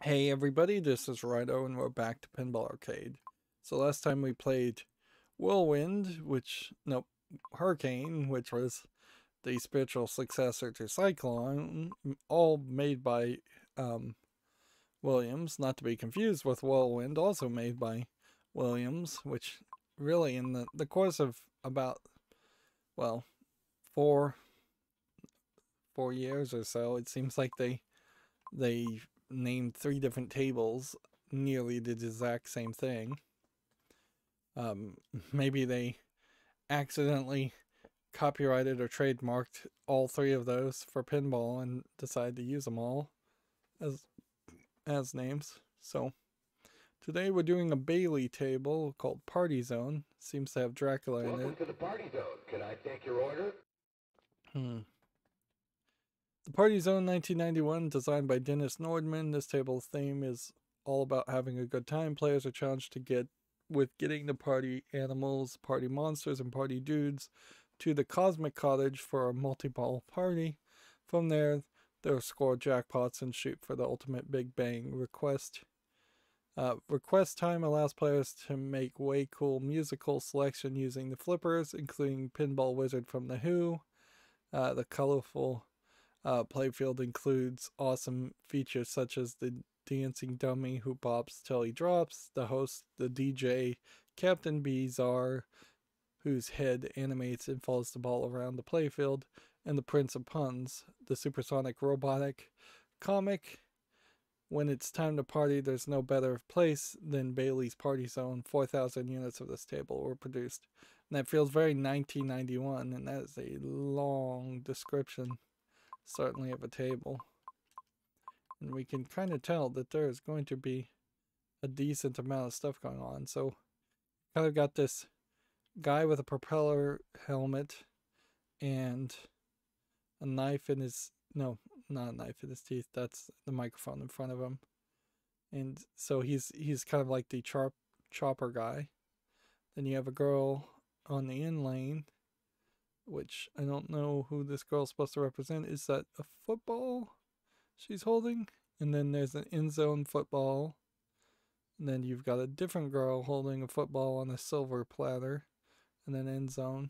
Hey everybody, this is Rydo and we're back to Pinball Arcade. So last time we played Whirlwind, Hurricane, which was the spiritual successor to Cyclone, all made by um, Williams, not to be confused with Whirlwind, also made by Williams, which really in the course of about, well, four, 4 years or so, it seems like they named 3 different tables nearly the exact same thing. Um, Maybe they accidentally copyrighted or trademarked all 3 of those for pinball and decided to use them all as names. So today we're doing a Bailey table called Party Zone. Seems to have Dracula in Welcome it. to the party zone. Can I take your order? Hmm. The Party Zone 1991, designed by Dennis Nordman. This table's theme is all about having a good time. Players are challenged to getting the party animals, party monsters, and party dudes to the Cosmic Cottage for a multi-ball party. From there, they'll score jackpots and shoot for the ultimate Big Bang. Request time allows players to make way cool musical selection using the flippers, including Pinball Wizard from The Who. The colorful playfield includes awesome features such as the dancing dummy who bops till he drops, the host, the DJ, Captain Bizarre, whose head animates and follows the ball around the playfield, and the Prince of Puns, the supersonic robotic comic. When it's time to party, there's no better place than Bailey's Party Zone. 4,000 units of this table were produced. And that feels very 1991, and that is a long description, certainly, of a table. And we can kind of tell that there is going to be a decent amount of stuff going on. So, kind of got this guy with a propeller helmet and a knife in his no, not a knife in his teeth. That's the microphone in front of him. And so he's kind of like the chopper guy. Then you have a girl on the in lane, which I don't know who this girl's supposed to represent. Is that a football she's holding? And then there's an in zone football. And then you've got a different girl holding a football on a silver platter, and then end zone.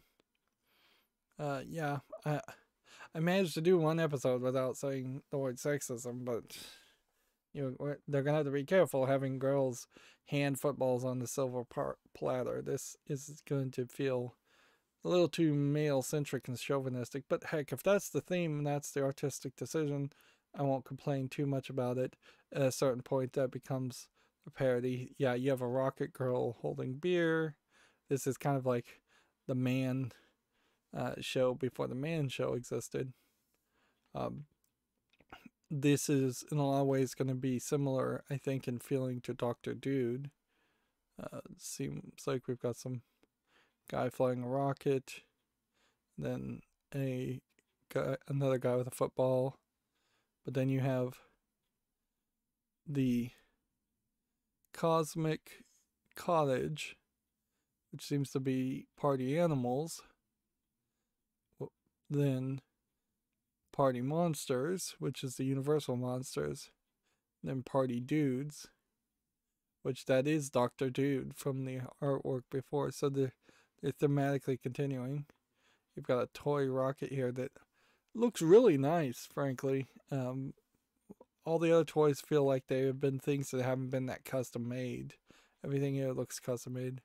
Yeah, I managed to do one episode without saying the word sexism, but they're gonna have to be careful having girls hand footballs on the silver platter. This is going to feel a little too male centric and chauvinistic, but heck, if that's the theme and that's the artistic decision, I won't complain too much about it. At a certain point, that becomes a parody. Yeah, you have a rocket girl holding beer. This is kind of like the man show before the man show existed. Um, this is in a lot of ways going to be similar, I think, in feeling to Dr. Dude. Seems like we've got some guy flying a rocket, then another guy with a football, but then you have the Cosmic Cottage, which seems to be party animals, then party monsters, which is the universal monsters, then party dudes, which that is Dr. Dude from the artwork before. So they're thematically continuing. You've got a toy rocket here that looks really nice, frankly. All the other toys feel like they have been things that haven't been that custom made. Everything here looks custom made.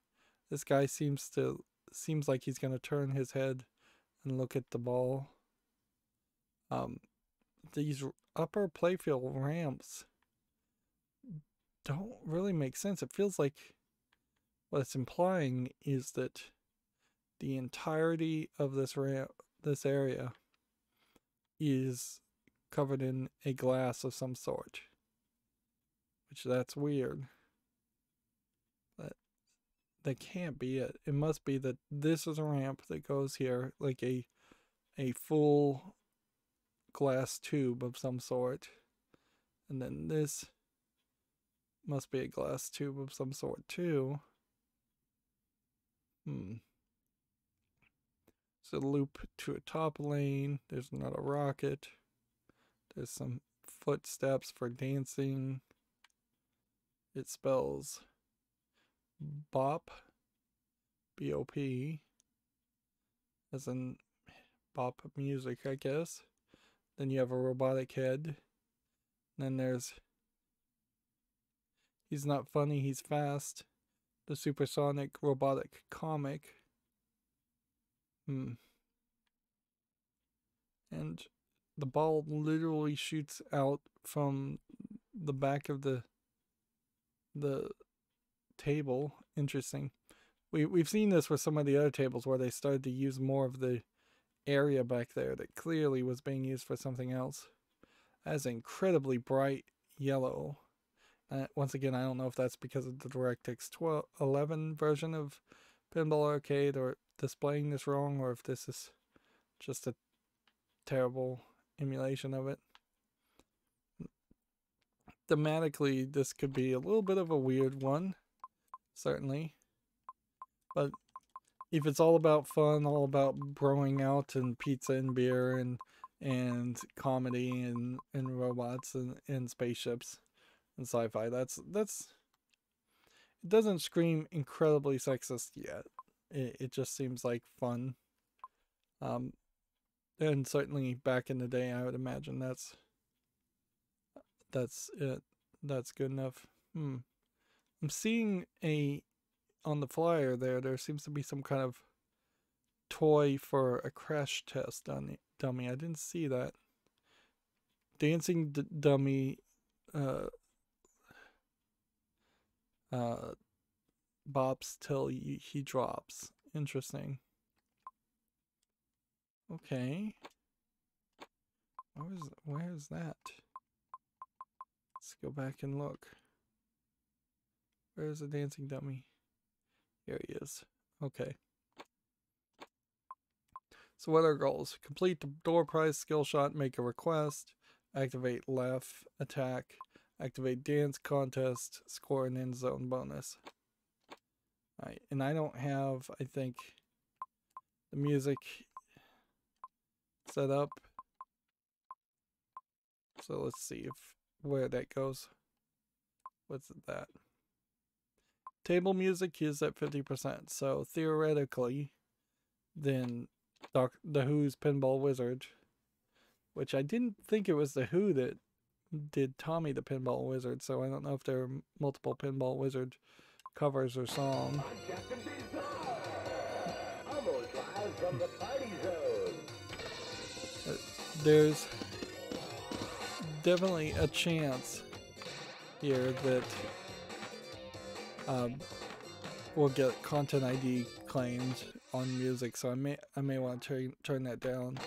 This guy seems like he's gonna turn his head and look at the ball. Um, these upper playfield ramps don't really make sense. It feels like what it's implying is that the entirety of this area, is covered in a glass of some sort. Which that's weird. That can't be it. It must be that this is a ramp that goes here, like a full glass tube of some sort, and then this must be a glass tube of some sort too. So loop to a top lane. There's not a rocket. There's some footsteps for dancing. It spells bop, B-O-P, as in bop music, I guess. Then you have a robotic head. Then there's he's not funny, he's fast. The supersonic robotic comic. And the ball literally shoots out from the back of the table. Interesting. We've seen this with some of the other tables where they started to use more of the area back there that clearly was being used for something else. That's incredibly bright yellow. Once again, I don't know if that's because of the DirectX 11 version of Pinball Arcade or displaying this wrong, or if this is just a terrible emulation of it. Thematically, this could be a little bit of a weird one, certainly. But if it's all about fun, all about broing out and pizza and beer and comedy and robots and spaceships and sci-fi, that's it doesn't scream incredibly sexist yet. It just seems like fun. And certainly back in the day, I would imagine that's it. That's good enough. I'm seeing on the flyer there seems to be some kind of toy for a crash test dummy. I didn't see that. Dancing dummy bops till he drops. Interesting. Okay. Where's that? Let's go back and look. Where's the dancing dummy? Here he is. Okay. So what are goals? Complete the door prize skill shot, make a request, activate left, attack, activate dance contest, score an end zone bonus. Alright, and I don't have, I think, the music set up. So let's see where that goes. What's that? Table music is at 50%. So theoretically, then the Who's Pinball Wizard, which I didn't think it was the Who that did Tommy the Pinball Wizard, so I don't know if there are multiple Pinball Wizard covers or songs. There's definitely a chance here that we'll get content ID claimed on music, so I may want to turn that down.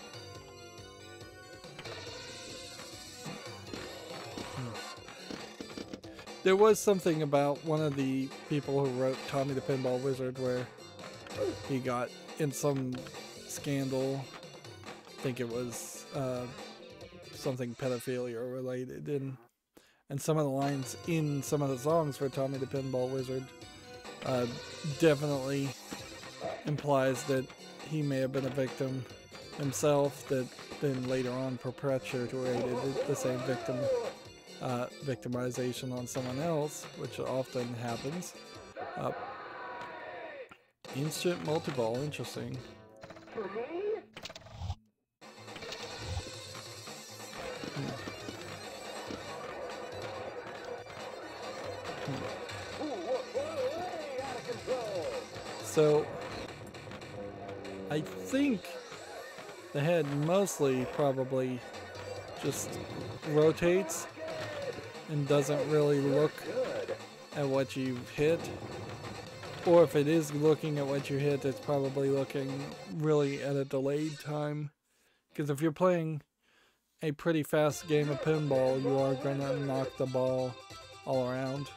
There was something about one of the people who wrote Tommy the Pinball Wizard where he got in some scandal. I think it was something pedophilia related, and some of the lines in some of the songs for Tommy the Pinball Wizard definitely implies that he may have been a victim himself, that then later on perpetuated the same victimization on someone else, which often happens. Instant multi-ball, interesting. So I think the head mostly probably just rotates and doesn't really look at what you've hit. Or if it is looking at what you hit, it's probably looking really at a delayed time. Because if you're playing a pretty fast game of pinball, you are going to knock the ball all around.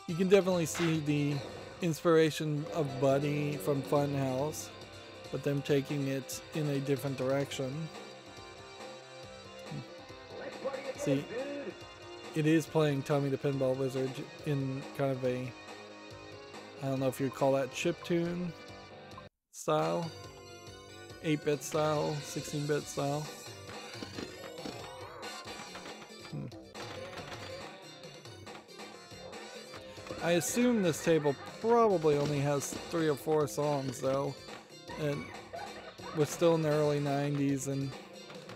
You can definitely see the inspiration of Buddy from Funhouse, but them taking it in a different direction. See, it is playing Tommy the Pinball Wizard in kind of a, I don't know if you'd call that chiptune style, 8-bit style, 16-bit style. I assume this table probably only has 3 or 4 songs though, and we're still in the early 90s, and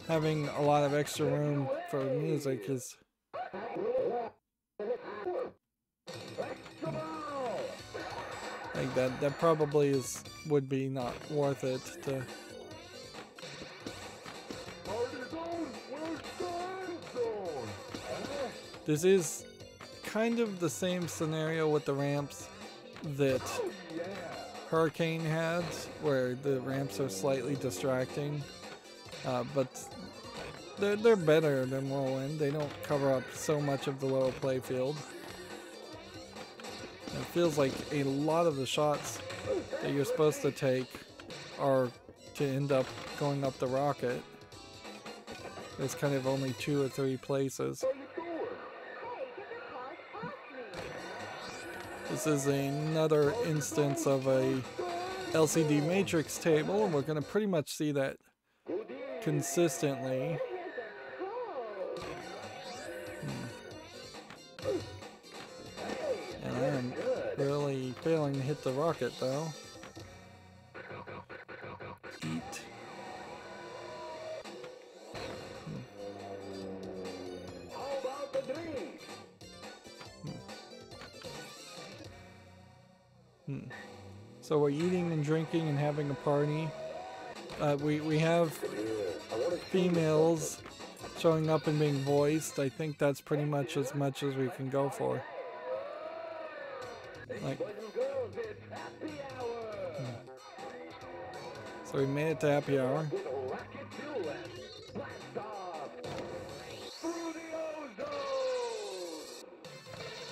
having a lot of extra room for music is like that probably would be not worth it to. This is kind of the same scenario with the ramps that Hurricane had, where the ramps are slightly distracting, but they're better than Whirlwind. They don't cover up so much of the lower playfield. It feels like a lot of the shots that you're supposed to take are to end up going up the rocket. There's kind of only 2 or 3 places. This is another instance of a LCD matrix table, and we're going to pretty much see that consistently. And I am really failing to hit the rocket though. Eat. So we're eating and drinking and having a party. We have females showing up and being voiced. I think that's pretty much as we can go for. Like, so we made it to happy hour.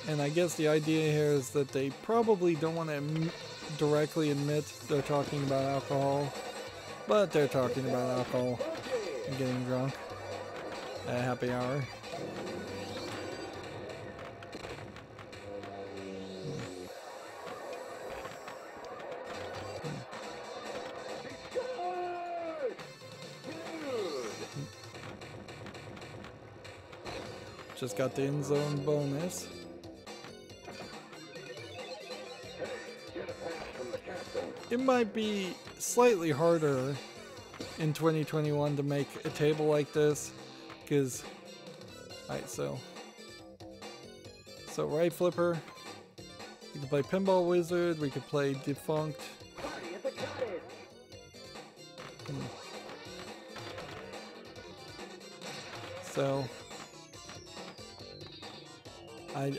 And I guess the idea here is that they probably don't want to directly admit they're talking about alcohol, but they're talking about alcohol and getting drunk at happy hour. Just got the Ozone Bonus. It might be slightly harder in 2021 to make a table like this, because, alright, so right flipper, we can play Pinball Wizard, we could play Defunct. So, I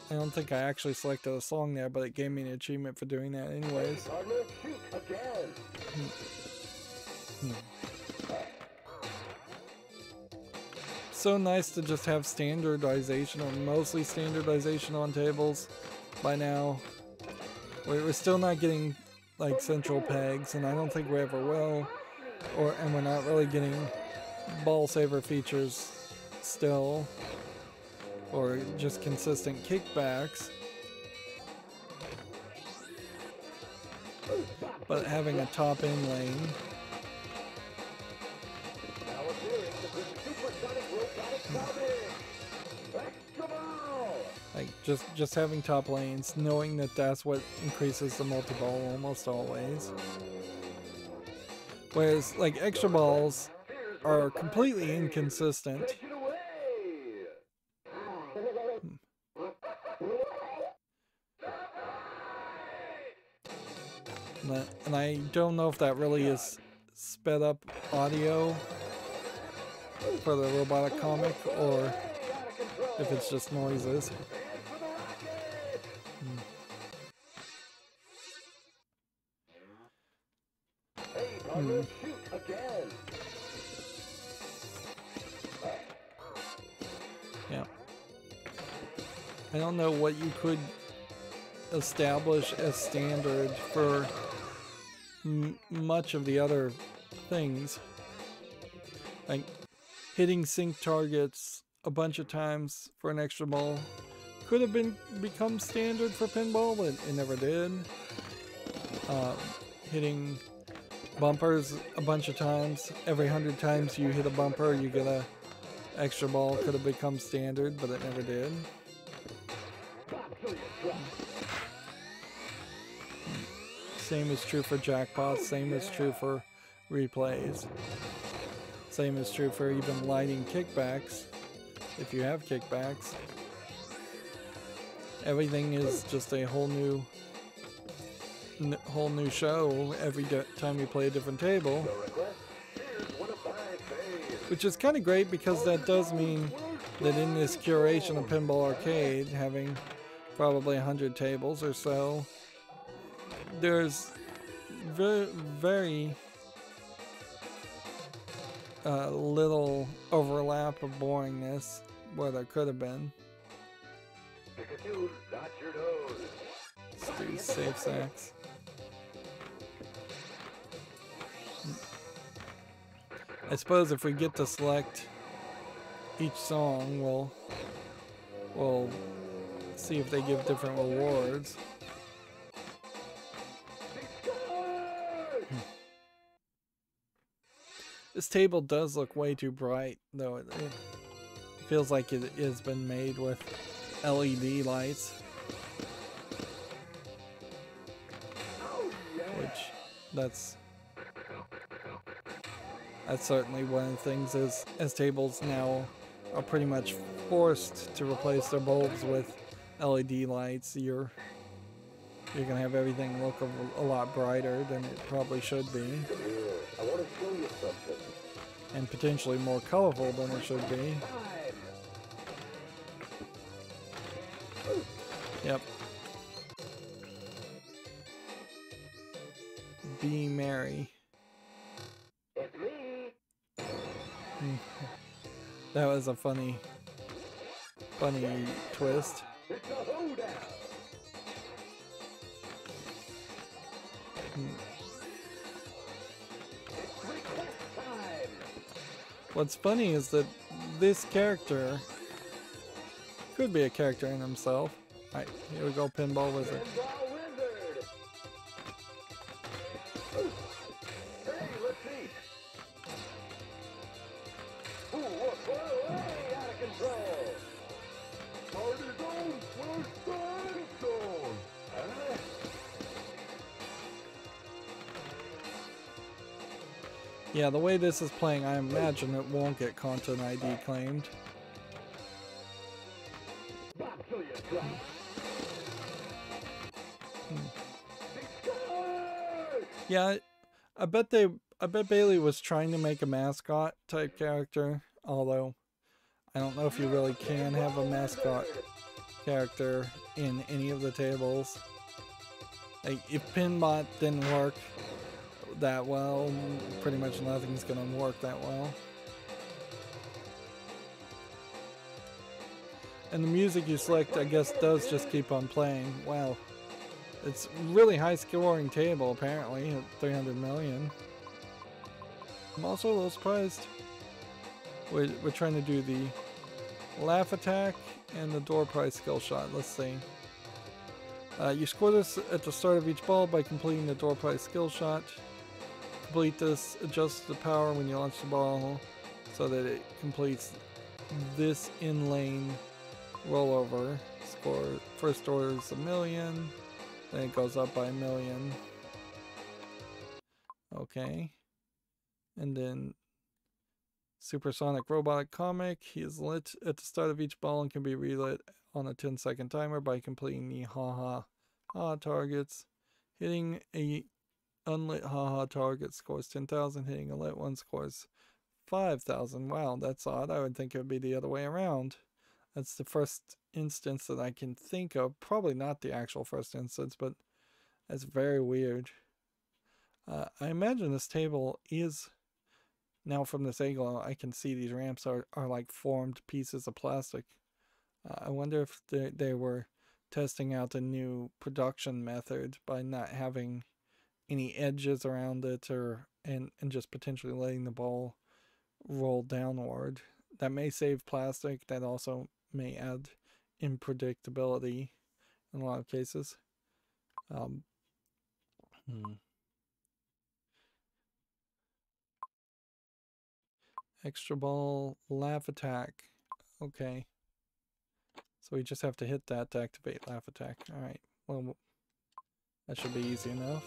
don't think I actually selected a song there, but it gave me an achievement for doing that anyways. So nice to just have standardization, or mostly standardization on tables by now. We're still not getting like central pegs, and I don't think we ever will. And we're not really getting ball saver features still, or just consistent kickbacks. But having a top in lane, like just having top lanes, knowing that that's what increases the multi-ball almost always. Whereas like extra balls are completely inconsistent. And I don't know if that really is sped up audio for the robotic comic, or if it's just noises. Yeah. I don't know what you could establish as standard for much of the other things. Like hitting sync targets a bunch of times for an extra ball could have become standard for pinball, but it never did. Hitting bumpers a bunch of times, every 100 times you hit a bumper you get a extra ball, could have become standard, but it never did. Same is true for jackpots, same is true for replays. Same is true for even lighting kickbacks, if you have kickbacks. Everything is just a whole new show every time you play a different table. Which is kind of great because that does mean that in this curation of Pinball Arcade, having probably 100 tables or so, there's very little overlap of boringness where there could have been. Let's do safe sax. I suppose if we get to select each song, we'll see if they give different rewards. This table does look way too bright, though. It feels like it has been made with LED lights. Which, that's certainly one of the things as tables now are pretty much forced to replace their bulbs with LED lights. You're gonna have everything look a lot brighter than it probably should be. I want to show you something. And potentially more colorful than it should be. Yep. Be merry. It's me. That was a funny twist. It's a hoedown. What's funny is that this character could be a character in himself. Alright, here we go, Pinball Wizard. Pinball Wizard. Hey, let's see. Ooh, whoa, way out of control. Party zone, first zone. Yeah, the way this is playing, I imagine it won't get content ID claimed. Yeah, I bet Bailey was trying to make a mascot type character, although I don't know if you really can have a mascot character in any of the tables. Like, if Pinbot didn't work that well, pretty much nothing's gonna work that well. And the music you select, I guess, does just keep on playing. Wow. It's really high scoring table, apparently, at 300 million. I'm also a little surprised. We're trying to do the laugh attack and the door prize skill shot. Let's see. You score this at the start of each ball by completing the door prize skill shot. Complete this, adjust the power when you launch the ball so that it completes this in-lane rollover. Score first order is 1,000,000, then it goes up by 1,000,000. Okay. And then Supersonic Robotic Comic. He is lit at the start of each ball and can be relit on a 10-second timer by completing the ha-ha targets. Hitting a unlit ha-ha target scores 10,000. Hitting a lit one scores 5,000. Wow, that's odd. I would think it would be the other way around. That's the first instance that I can think of. Probably not the actual first instance, but that's very weird. I imagine this table is, now from this angle, I can see these ramps are like formed pieces of plastic. I wonder if they were testing out a new production method by not having any edges around it, and just potentially letting the ball roll downward. That may save plastic. That also may add unpredictability in a lot of cases. Extra ball, laugh attack. Okay. So we just have to hit that to activate laugh attack. Alright, well, that should be easy enough.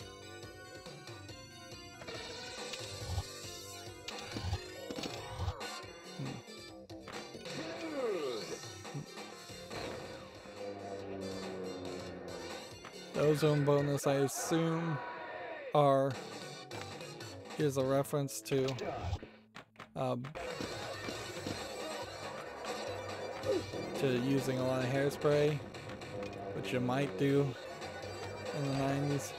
The Ozone Bonus, I assume, is a reference to using a lot of hairspray, which you might do in the 90s.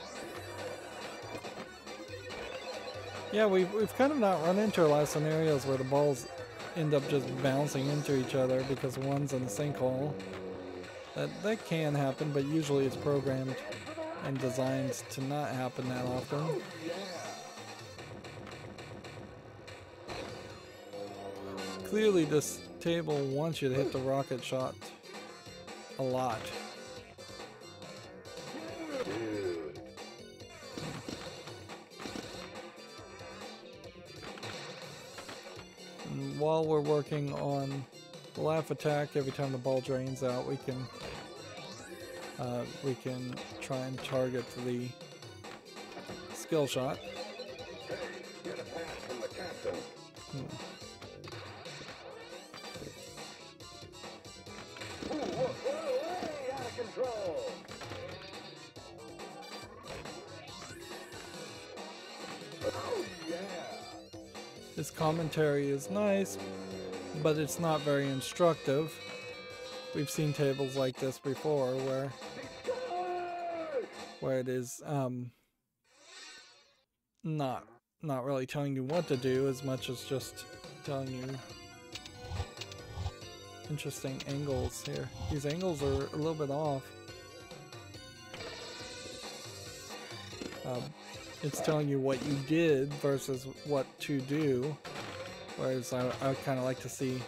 Yeah, we've kind of not run into a lot of scenarios where the balls end up just bouncing into each other because one's in the sinkhole. That can happen, but usually it's programmed and designed to not happen that often. Clearly this table wants you to hit the rocket shot a lot. And while we're working on the laugh attack, every time the ball drains out, we can try and target the skill shot. Get a pass from the captain. Ooh, way out of control. Oh yeah. His commentary is nice, but it's not very instructive. We've seen tables like this before where it is not really telling you what to do as much as just telling you interesting angles here. These angles are a little bit off. It's telling you what you did versus what to do, whereas I kind of like to see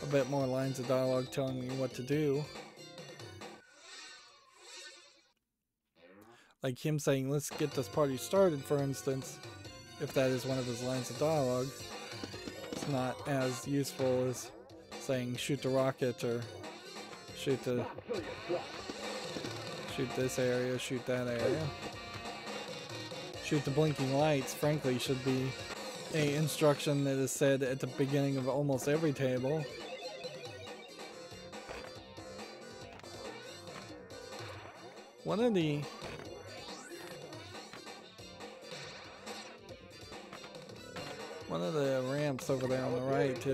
a bit more lines of dialogue telling me what to do. Like him saying, let's get this party started, for instance, if that is one of his lines of dialogue. It's not as useful as saying shoot the rocket or shoot this area, shoot that area. Shoot the blinking lights, frankly, should be an instruction that is said at the beginning of almost every table. One of the ramps over there on the right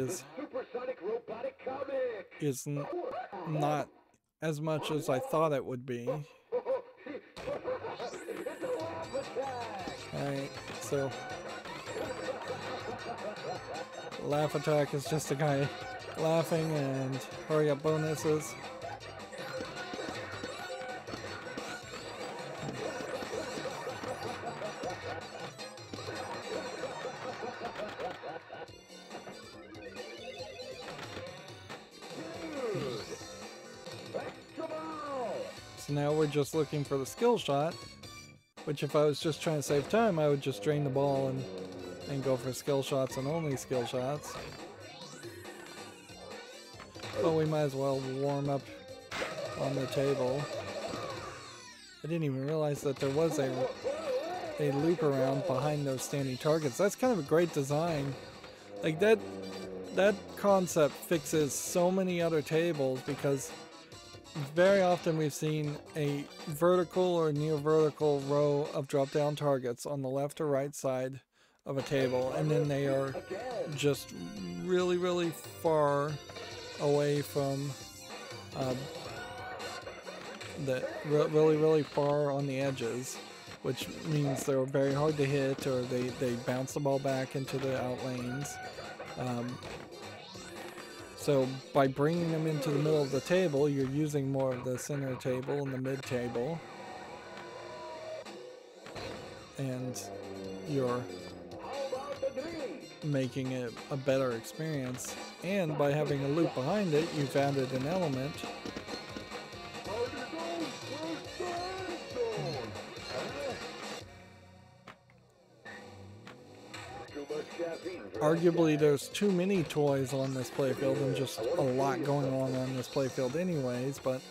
is not as much as I thought it would be. Alright, so laugh attack is just a guy laughing, and hurry up bonuses. So now we're just looking for the skill shot, which if I was just trying to save time, I would just drain the ball and go for skill shots and only skill shots. But we might as well warm up on the table. I didn't even realize that there was a loop around behind those standing targets. That's kind of a great design. Like that concept fixes so many other tables, because very often we've seen a vertical or near vertical row of drop down targets on the left or right side of a table, and then they are just really, really far away from really far on the edges, which means they're very hard to hit, or they bounce the ball back into the out lanes. So by bringing them into the middle of the table, you're using more of the center table and the mid table, and you're making it a better experience. And by having a loop behind it, you've added an element Too much arguably there's too many toys on this playfield and just a lot going on this playfield anyways, but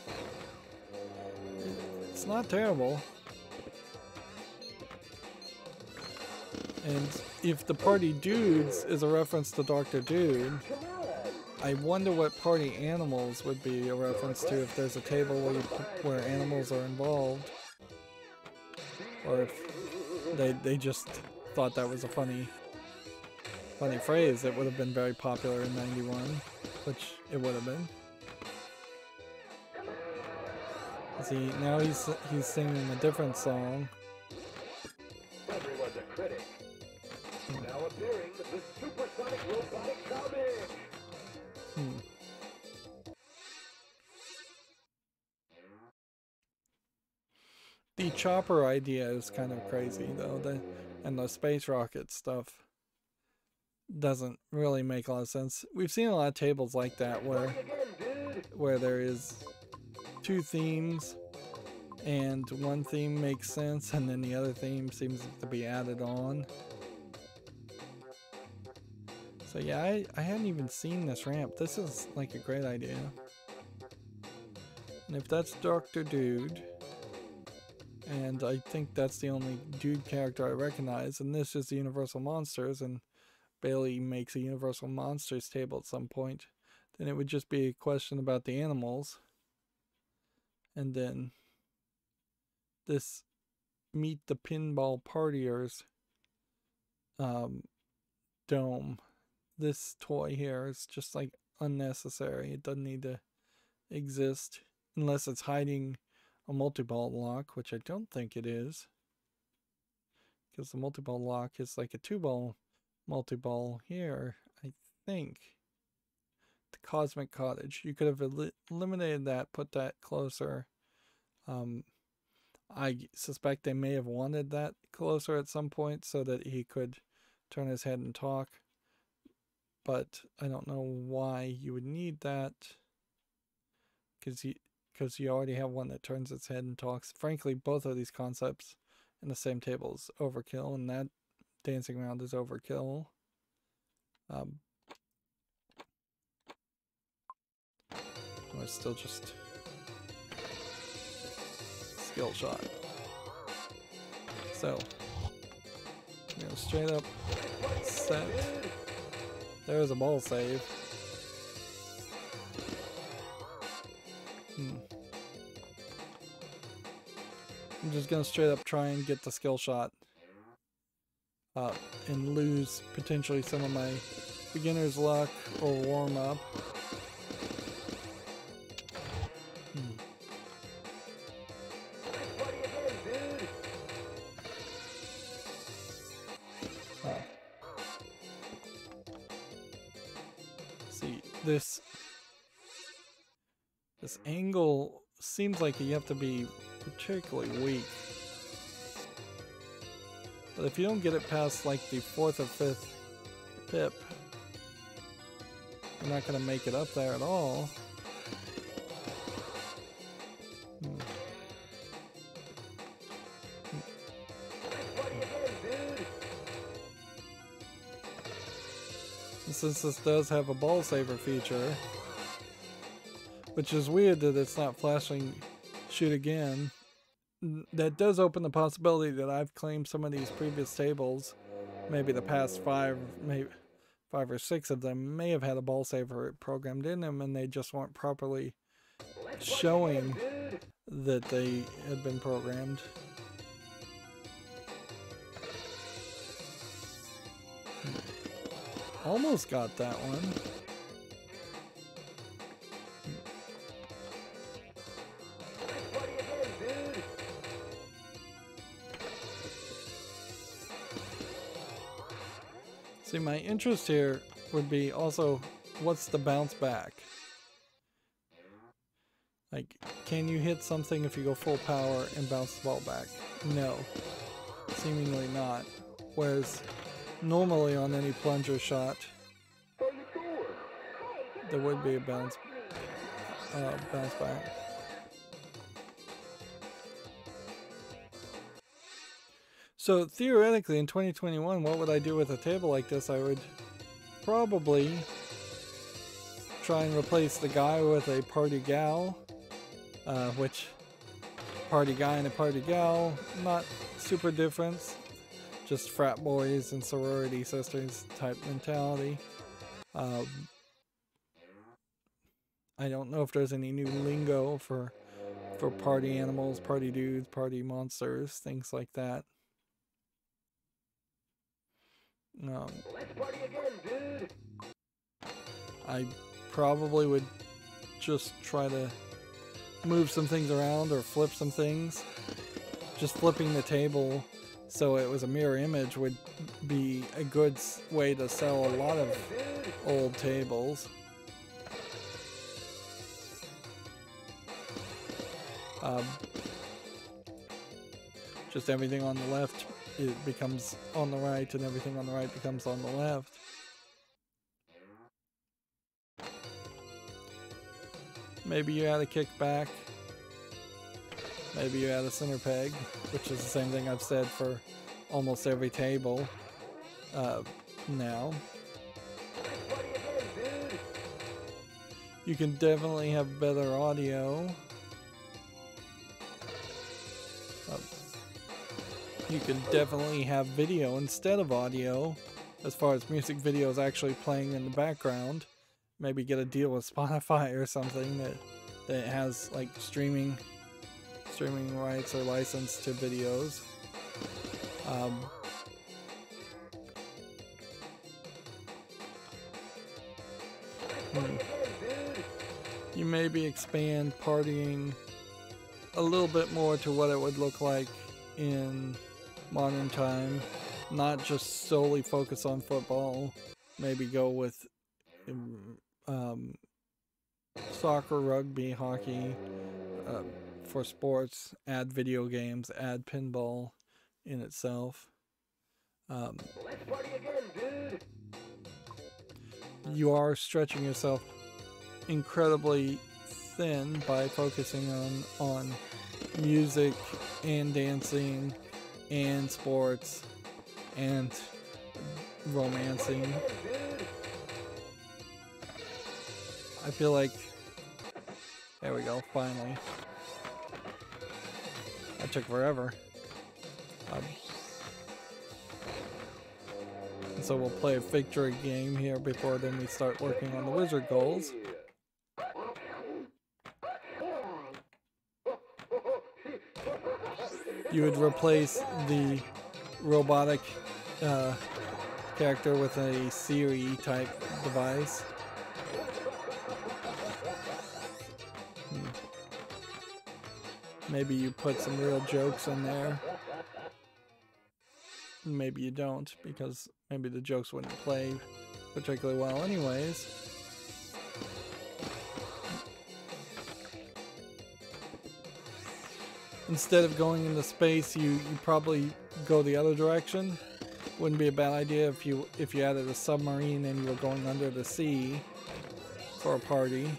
it's not terrible. And if the Party Dudes is a reference to Dr. Dude, I wonder what Party Animals would be a reference to if there's a table where animals are involved. Or if they just thought that was a funny phrase. It would have been very popular in '91, which it would have been. See, now he's singing a different song. Everyone's a critic. Now appearing the supersonic robotic garbage. The chopper idea is kind of crazy though, and the space rocket stuff doesn't really make a lot of sense. We've seen a lot of tables like that where there is two themes and one theme makes sense and then the other theme seems to be added on. So yeah, I hadn't even seen this ramp. This is like a great idea. And if that's Dr. Dude, and I think that's the only Dude character I recognize, and this is the Universal Monsters, and Bailey makes a Universal Monsters table at some point, then it would just be a question about the animals. And then this Meet the Pinball Partiers dome. This toy here is just like unnecessary. It doesn't need to exist unless it's hiding a multi-ball lock, which I don't think it is, because the multi-ball lock is like a 2-ball multi-ball here, I think. The Cosmic Cottage. You could have eliminated that, put that closer. I suspect they may have wanted that closer at some point so that he could turn his head and talk. But I don't know why you would need that, because you already have one that turns its head and talks. Frankly, both of these concepts in the same table is overkill, and that dancing around is overkill. It's still just skill shot. So, you know, straight up set. There's a ball save. I'm just gonna straight up try and get the skill shot and lose potentially some of my beginner's luck or warm up. See, this angle seems like you have to be particularly weak. But if you don't get it past like the 4th or 5th pip, you're not going to make it up there at all. And since this does have a ball saver feature, which is weird that it's not flashing shoot again, that does open the possibility that I've claimed some of these previous tables, maybe the past 5 or 6 of them, may have had a ball saver programmed in them and they just weren't properly showing that they had been programmed. Almost got that one. See, my interest here would be also, what's the bounce back? Like, can you hit something if you go full power and bounce the ball back? No. Seemingly not. Whereas, normally on any plunger shot, there would be a bounce back. So theoretically in 2021, what would I do with a table like this? I would probably try and replace the guy with a party gal, which party guy and a party gal, not super different, just frat boys and sorority sisters type mentality. I don't know if there's any new lingo for party animals, party dudes, party monsters, things like that. Let's party again, dude. I probably would just try to move some things around or flip some things. Just flipping the table so it was a mirror image would be a good way to sell a lot of old tables. Just everything on the left, it becomes on the right, and everything on the right becomes on the left. Maybe you add a kickback. Maybe you add a center peg, which is the same thing I've said for almost every table now. You can definitely have better audio. You can definitely have video instead of audio, as far as music videos actually playing in the background. Maybe get a deal with Spotify or something that has like streaming rights or license to videos. You maybe expand partying a little bit more to what it would look like in modern time, not just solely focus on football. Maybe go with soccer, rugby, hockey. For sports, add video games, add pinball in itself. Let's party again, dude. You are stretching yourself incredibly thin by focusing on music and dancing and sports and romancing. I feel like, there we go, finally. That took forever. So we'll play a victory game here before then we start working on the wizard goals. You would replace the robotic character with a Siri type device. Maybe you put some real jokes in there. Maybe you don't, because maybe the jokes wouldn't play particularly well anyways. Instead of going into space, you probably go the other direction. Wouldn't be a bad idea if you added a submarine and you were going under the sea for a party.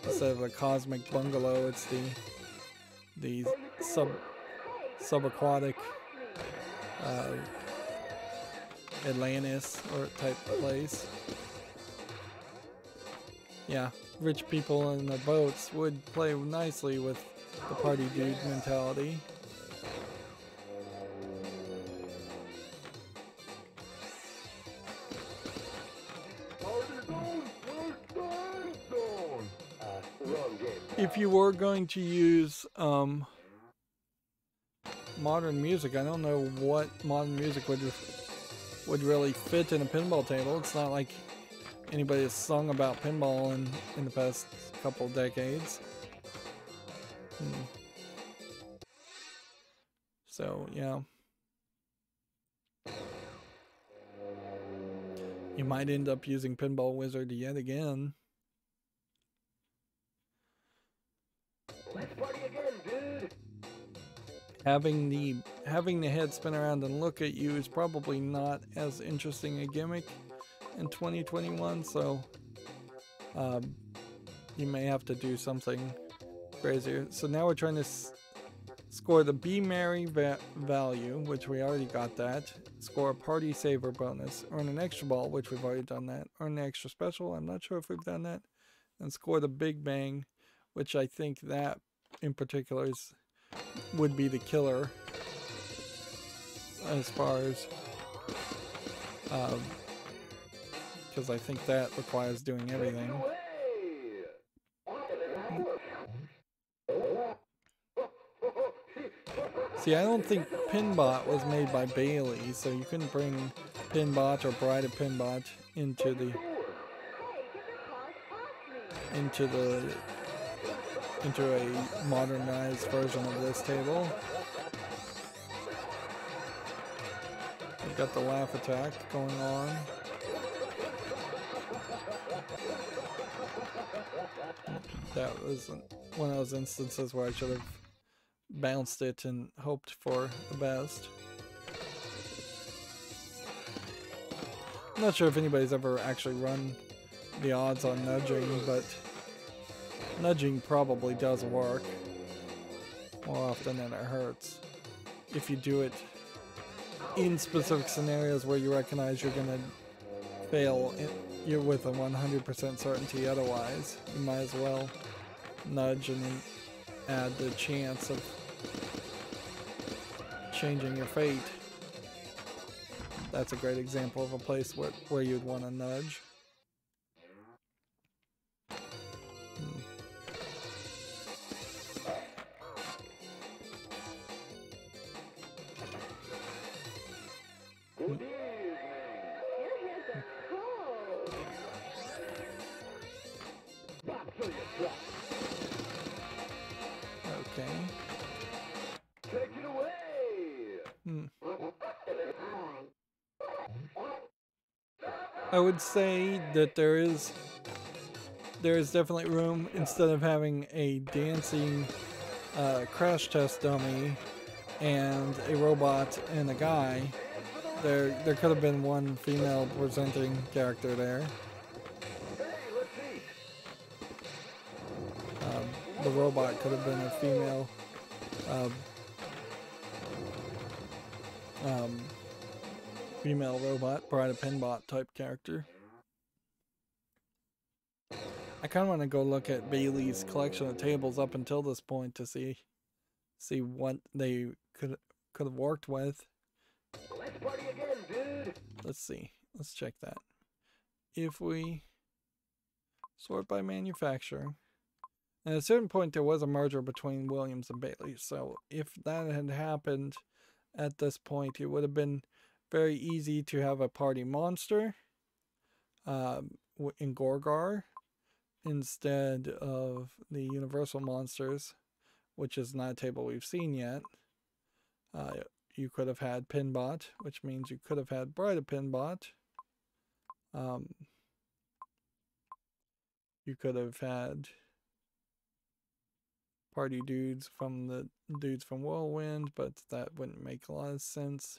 Instead of a cosmic bungalow, it's the subaquatic Atlantis or type place. Yeah, rich people in their boats would play nicely with the party dude mentality. If you were going to use modern music, I don't know what modern music would really fit in a pinball table. It's not like anybody has sung about pinball in the past couple decades. So yeah, you might end up using Pinball Wizard yet again. Let's party again, dude. Having the head spin around and look at you is probably not as interesting a gimmick in 2021, so you may have to do something crazier. So now we're trying to Score the Be Merry value, which we already got that. Score a Party Saver bonus. Earn an extra ball, which we've already done that. Earn an extra special, I'm not sure if we've done that. And score the Big Bang, which I think that in particular would be the killer as far as because I think that requires doing everything. See, I don't think Pinbot was made by Bailey, so you couldn't bring Pinbot or Bride of Pinbot into a modernized version of this table. You got the laugh attack going on. That was one of those instances where I should have bounced it and hoped for the best. I'm not sure if anybody's ever actually run the odds on nudging, but nudging probably does work more often than it hurts. If you do it in specific scenarios where you recognize you're going to fail, you're with a 100% certainty otherwise, you might as well nudge and then add the chance of changing your fate. That's a great example of a place where you'd want to nudge. Okay. Take it away. I would say that there is definitely room, instead of having a dancing crash test dummy and a robot and a guy, there could have been one female presenting character there. The robot could have been a female female robot, Bride of Pinbot type character. I kind of want to go look at Bailey's collection of tables up until this point to see what they could have worked with. Let's party again, dude. Let's see. Let's check that. If we sort by manufacturer, and at a certain point there was a merger between Williams and Bailey, so if that had happened at this point, it would have been very easy to have a party monster in Gorgar instead of the Universal Monsters, which is not a table we've seen yet. You could have had Pinbot, which means you could have had Bride of Pinbot. You could have had party dudes from the dudes from Whirlwind, but that wouldn't make a lot of sense.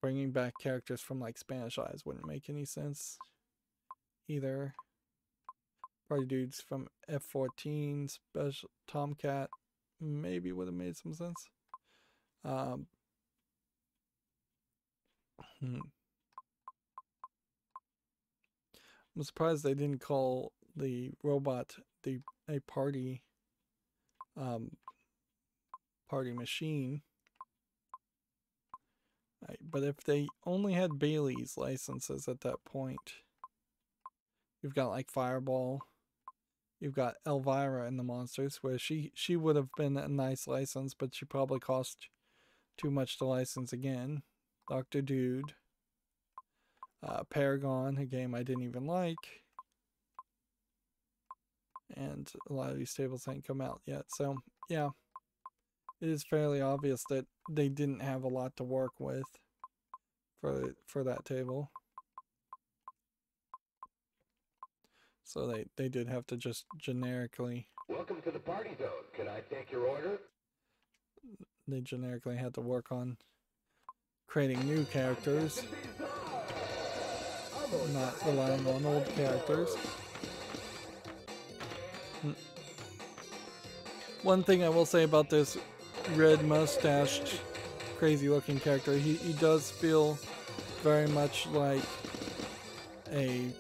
Bringing back characters from like Spanish Eyes wouldn't make any sense either. Party dudes from F-14, Special Tomcat maybe would have made some sense. I'm surprised they didn't call the robot a party machine. Right, but if they only had Bailey's licenses at that point, you've got like Fireball, you've got Elvira in the Monsters, where she would have been a nice license, but she probably cost too much to license again. Dr. Dude, Paragon, a game I didn't even like, and a lot of these tables ain't come out yet. So yeah, it is fairly obvious that they didn't have a lot to work with for that table. So they did have to just generically... Welcome to the party zone. Can I take your order? They generically had to work on creating new characters, not relying on old characters. One thing I will say about this red mustached, crazy looking character, he does feel very much like a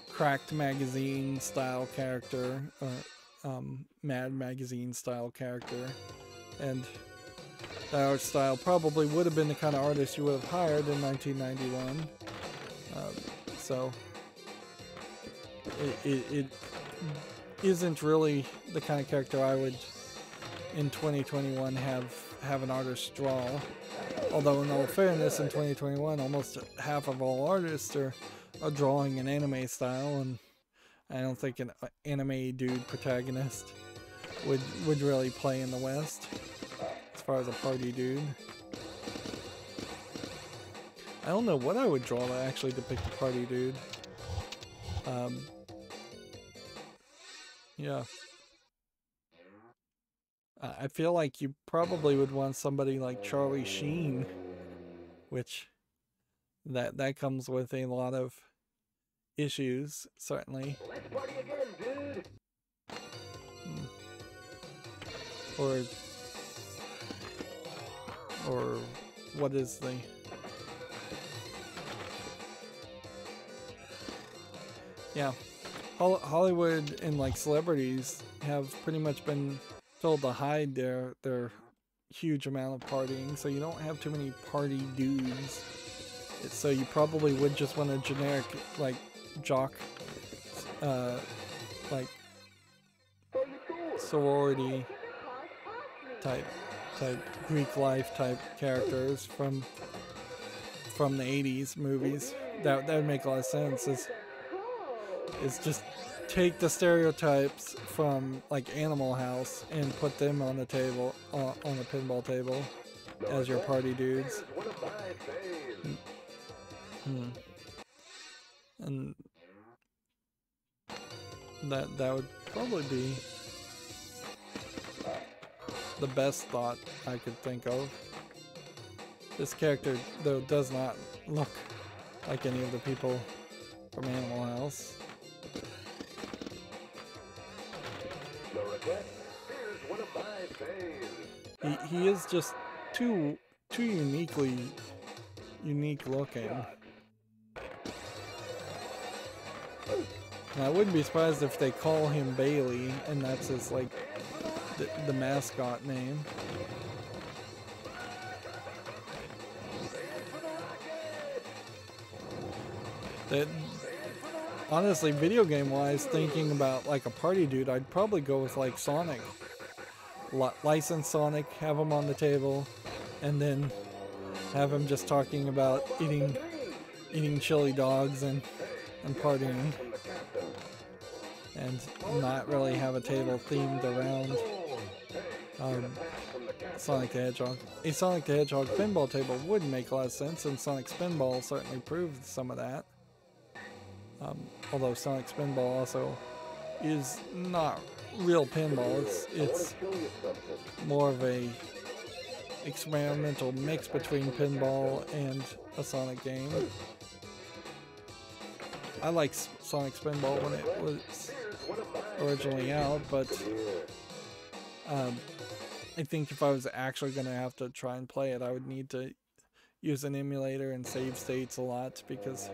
Cracked Magazine style character, or Mad Magazine style character, and that art style probably would have been the kind of artist you would have hired in 1991. So it isn't really the kind of character I would in 2021 have an artist draw. Although in all fairness, in 2021 almost half of all artists are drawing an anime style, and I don't think an anime dude protagonist would really play in the West as far as a party dude. I don't know what I would draw to actually depict a party dude. Yeah. I feel like you probably would want somebody like Charlie Sheen, which that comes with a lot of issues, certainly. Let's party again, dude. Or what is the... Yeah. Hollywood and like celebrities have pretty much been told to hide their huge amount of partying, so you don't have too many party dudes. So you probably would just want a generic like jock, like sorority type Greek life type characters from the 80s movies. That would make a lot of sense. Is just take the stereotypes from like Animal House and put them on the table, on a pinball table, as your party dudes. And that would probably be the best thought I could think of. This character, though, does not look like any of the people from Animal House. He is just too unique looking. And I wouldn't be surprised if they call him Bailey, and that's his like the mascot name. That honestly, video game wise, thinking about like a party dude, I'd probably go with like Sonic. License Sonic, have him on the table, and then have him just talking about eating chili dogs and partying, and not really have a table themed around Sonic the Hedgehog. A Sonic the Hedgehog pinball table would make a lot of sense, and Sonic Spinball certainly proved some of that. Although Sonic Spinball also is not real pinball, it's more of a experimental mix between pinball and a Sonic game. I like Sonic Spinball when it was originally out, but I think if I was actually going to have to try and play it, I would need to use an emulator and save states a lot, because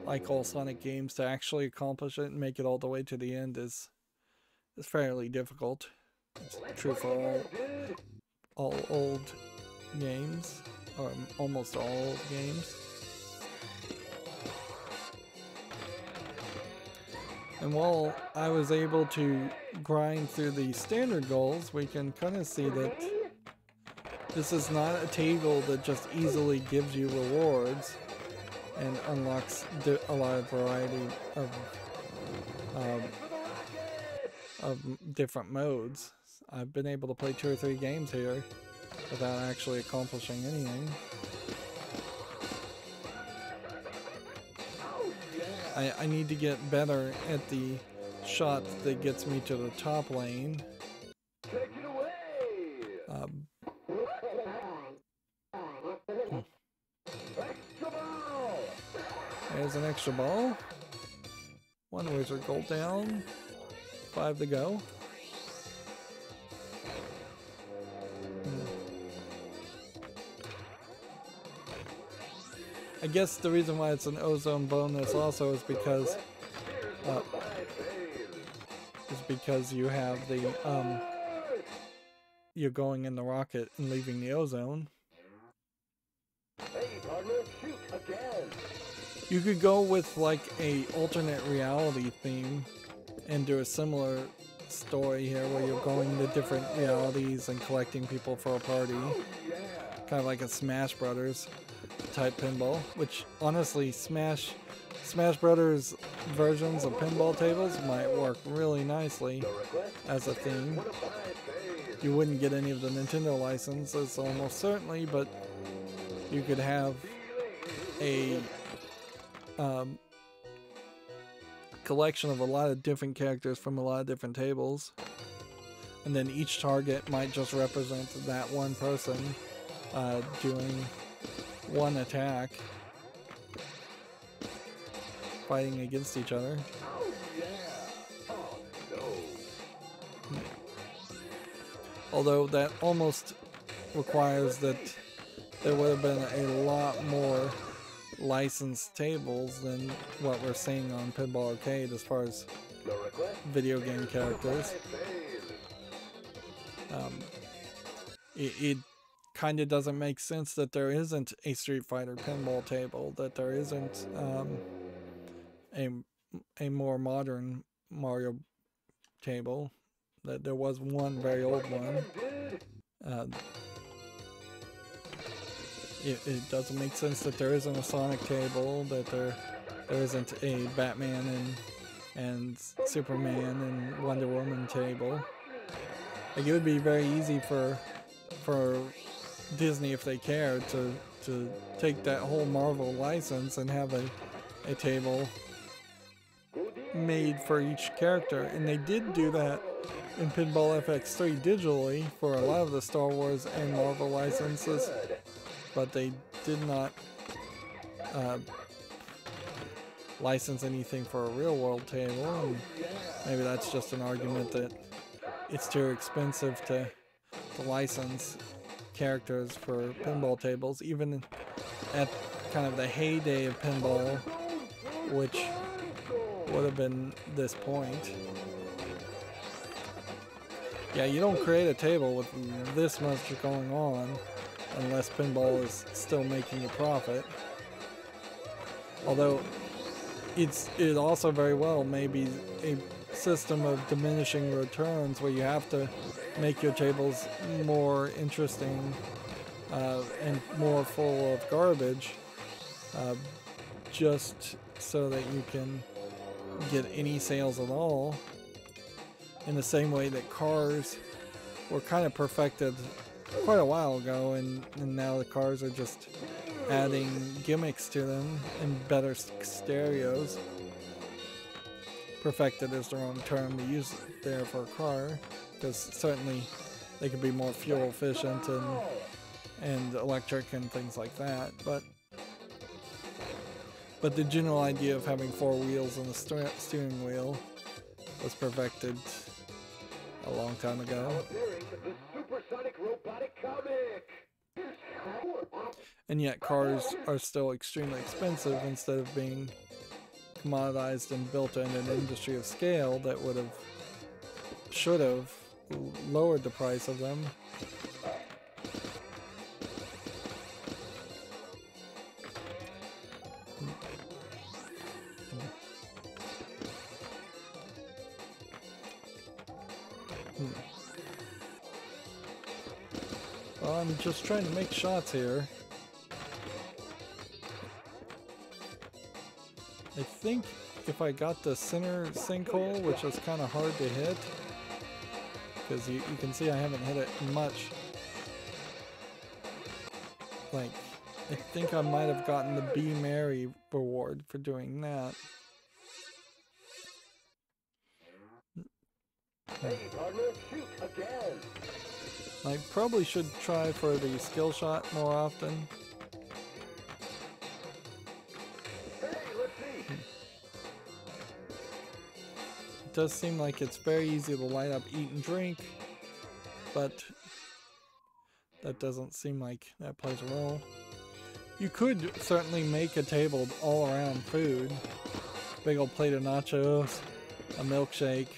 like all Sonic games, to actually accomplish it and make it all the way to the end is fairly difficult. It's true for all old games, or almost all old games. And while I was able to grind through the standard goals, we can kind of see that this is not a table that just easily gives you rewards and unlocks a lot of variety of different modes. I've been able to play 2 or 3 games here without actually accomplishing anything. I need to get better at the shot that gets me to the top lane. There's an extra ball. 1 wizard gold down. 5 to go. I guess the reason why it's an ozone bonus also is because you have the you're going in the rocket and leaving the ozone. Hey, partner, shoot again. You could go with like a alternate reality theme and do a similar story here where you're going to different realities and collecting people for a party. Kind of like a Smash Brothers type pinball, which honestly Smash Brothers versions of pinball tables might work really nicely as a theme. You wouldn't get any of the Nintendo licenses almost certainly, but you could have a collection of a lot of different characters from a lot of different tables, and then each target might just represent that one person doing one attack, fighting against each other. Although that almost requires that there would have been a lot more licensed tables than what we're seeing on Pinball Arcade as far as video game characters. It kind of doesn't make sense that there isn't a Street Fighter pinball table, that there isn't a more modern Mario table, that there was one very old one. It doesn't make sense that there isn't a Sonic table, that there isn't a Batman and Superman and Wonder Woman table. Like, it would be very easy for Disney, if they cared, to take that whole Marvel license and have a table made for each character. And they did do that in Pinball FX3 digitally for a lot of the Star Wars and Marvel licenses, but they did not license anything for a real world table. And maybe that's just an argument that it's too expensive to license characters for pinball tables, even at kind of the heyday of pinball, which would have been this point. Yeah, you don't create a table with this much going on unless pinball is still making a profit. Although it also very well may be a system of diminishing returns where you have to make your tables more interesting and more full of garbage just so that you can get any sales at all, in the same way that cars were kind of perfected quite a while ago, and now the cars are just adding gimmicks to them and better stereos. Perfected is the wrong term to use there for a car, because certainly they could be more fuel efficient and electric and things like that, but the general idea of having 4 wheels and a steering wheel was perfected a long time ago. And yet cars are still extremely expensive instead of being commoditized and built in an industry of scale that should have lowered the price of them. Well, I'm just trying to make shots here. I think if I got the center sinkhole, which is kind of hard to hit, because you can see I haven't hit it much. Like, I think I might have gotten the Be Merry reward for doing that. Hey, partner, shoot again. I probably should try for the skill shot more often. Hey, let's see. It does seem like it's very easy to light up, eat, and drink, but that doesn't seem like that plays a role. You could certainly make a table all around food. Big old plate of nachos, a milkshake.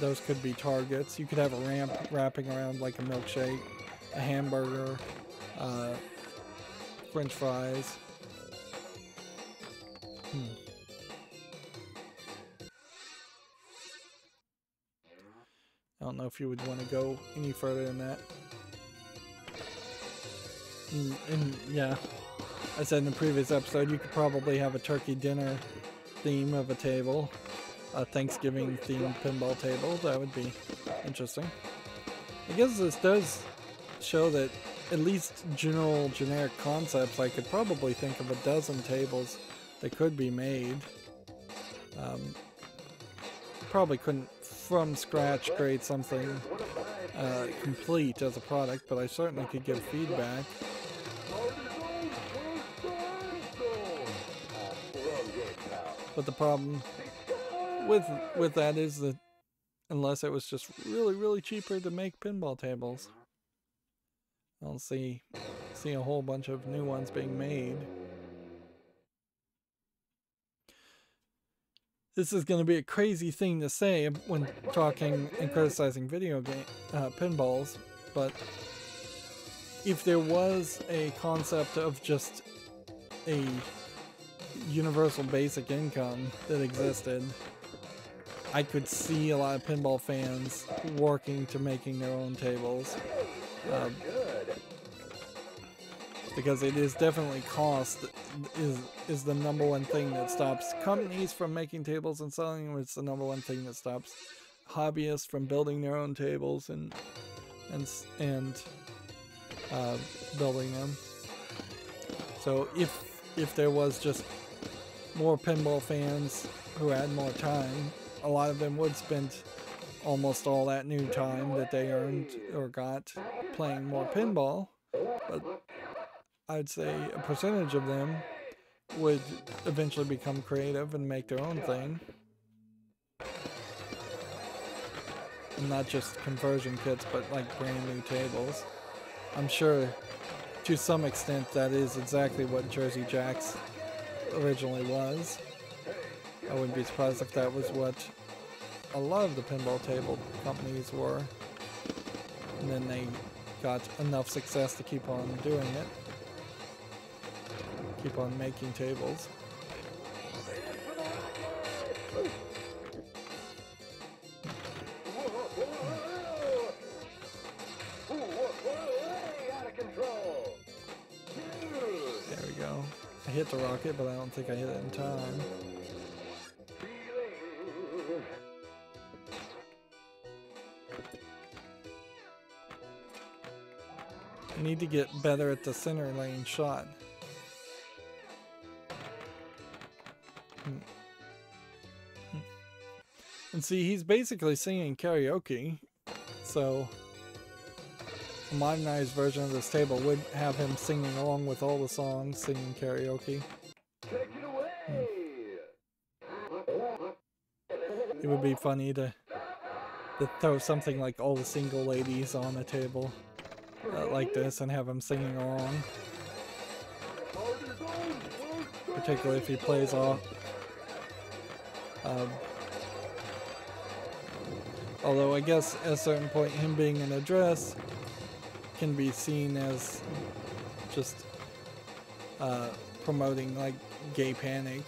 Those could be targets. You could have a ramp wrapping around like a milkshake, a hamburger, French fries. I don't know if you would want to go any further than that. And yeah, I said in the previous episode, you could probably have a turkey dinner theme of a table, a Thanksgiving themed pinball table. That would be interesting. I guess this does show that at least generic concepts, I could probably think of a dozen tables that could be made. Probably couldn't from scratch create something complete as a product, but I certainly could give feedback. But the problem with that is that unless it was just really cheaper to make pinball tables, I don't see a whole bunch of new ones being made. This is going to be a crazy thing to say when talking and criticizing video game pinballs, but if there was a concept of just a universal basic income that existed, I could see a lot of pinball fans working to making their own tables. Because it is definitely cost is the number one thing that stops companies from making tables and selling them. It's the number one thing that stops hobbyists from building their own tables and building them. So if there was just more pinball fans who had more time, a lot of them would spend almost all that new time that they earned or got playing more pinball. But I'd say a percentage of them would eventually become creative and make their own thing. And not just conversion kits, but like brand new tables. I'm sure to some extent that is exactly what Jersey Jack's originally was. I wouldn't be surprised if that was what a lot of the pinball table companies were. And then they got enough success to keep on doing it. Keep on making tables. There we go. I hit the rocket, but I don't think I hit it in time. I need to get better at the center lane shot. And see, he's basically singing karaoke, so a modernized version of this table would have him singing along with all the songs, singing karaoke. It would be funny to throw something like All the Single Ladies on a table like this and have him singing along. Particularly if he plays off. Although I guess at a certain point him being in a dress can be seen as just promoting like gay panic.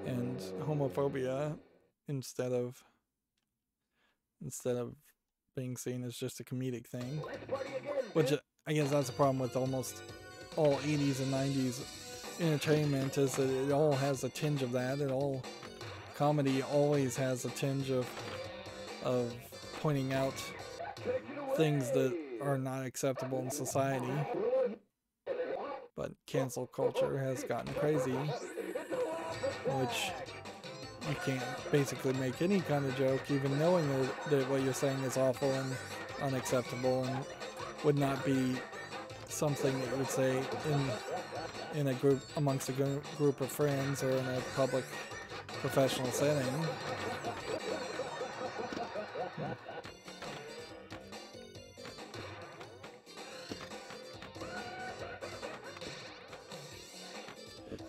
And homophobia instead of being seen as just a comedic thing. Which I guess that's a problem with almost all 80s and 90s entertainment, is that it all has a tinge of that. Comedy always has a tinge of pointing out things that are not acceptable in society. But cancel culture has gotten crazy, which you can't basically make any kind of joke, even knowing that what you're saying is awful and unacceptable and would not be something that you would say in a group, amongst a group of friends or in a public professional setting.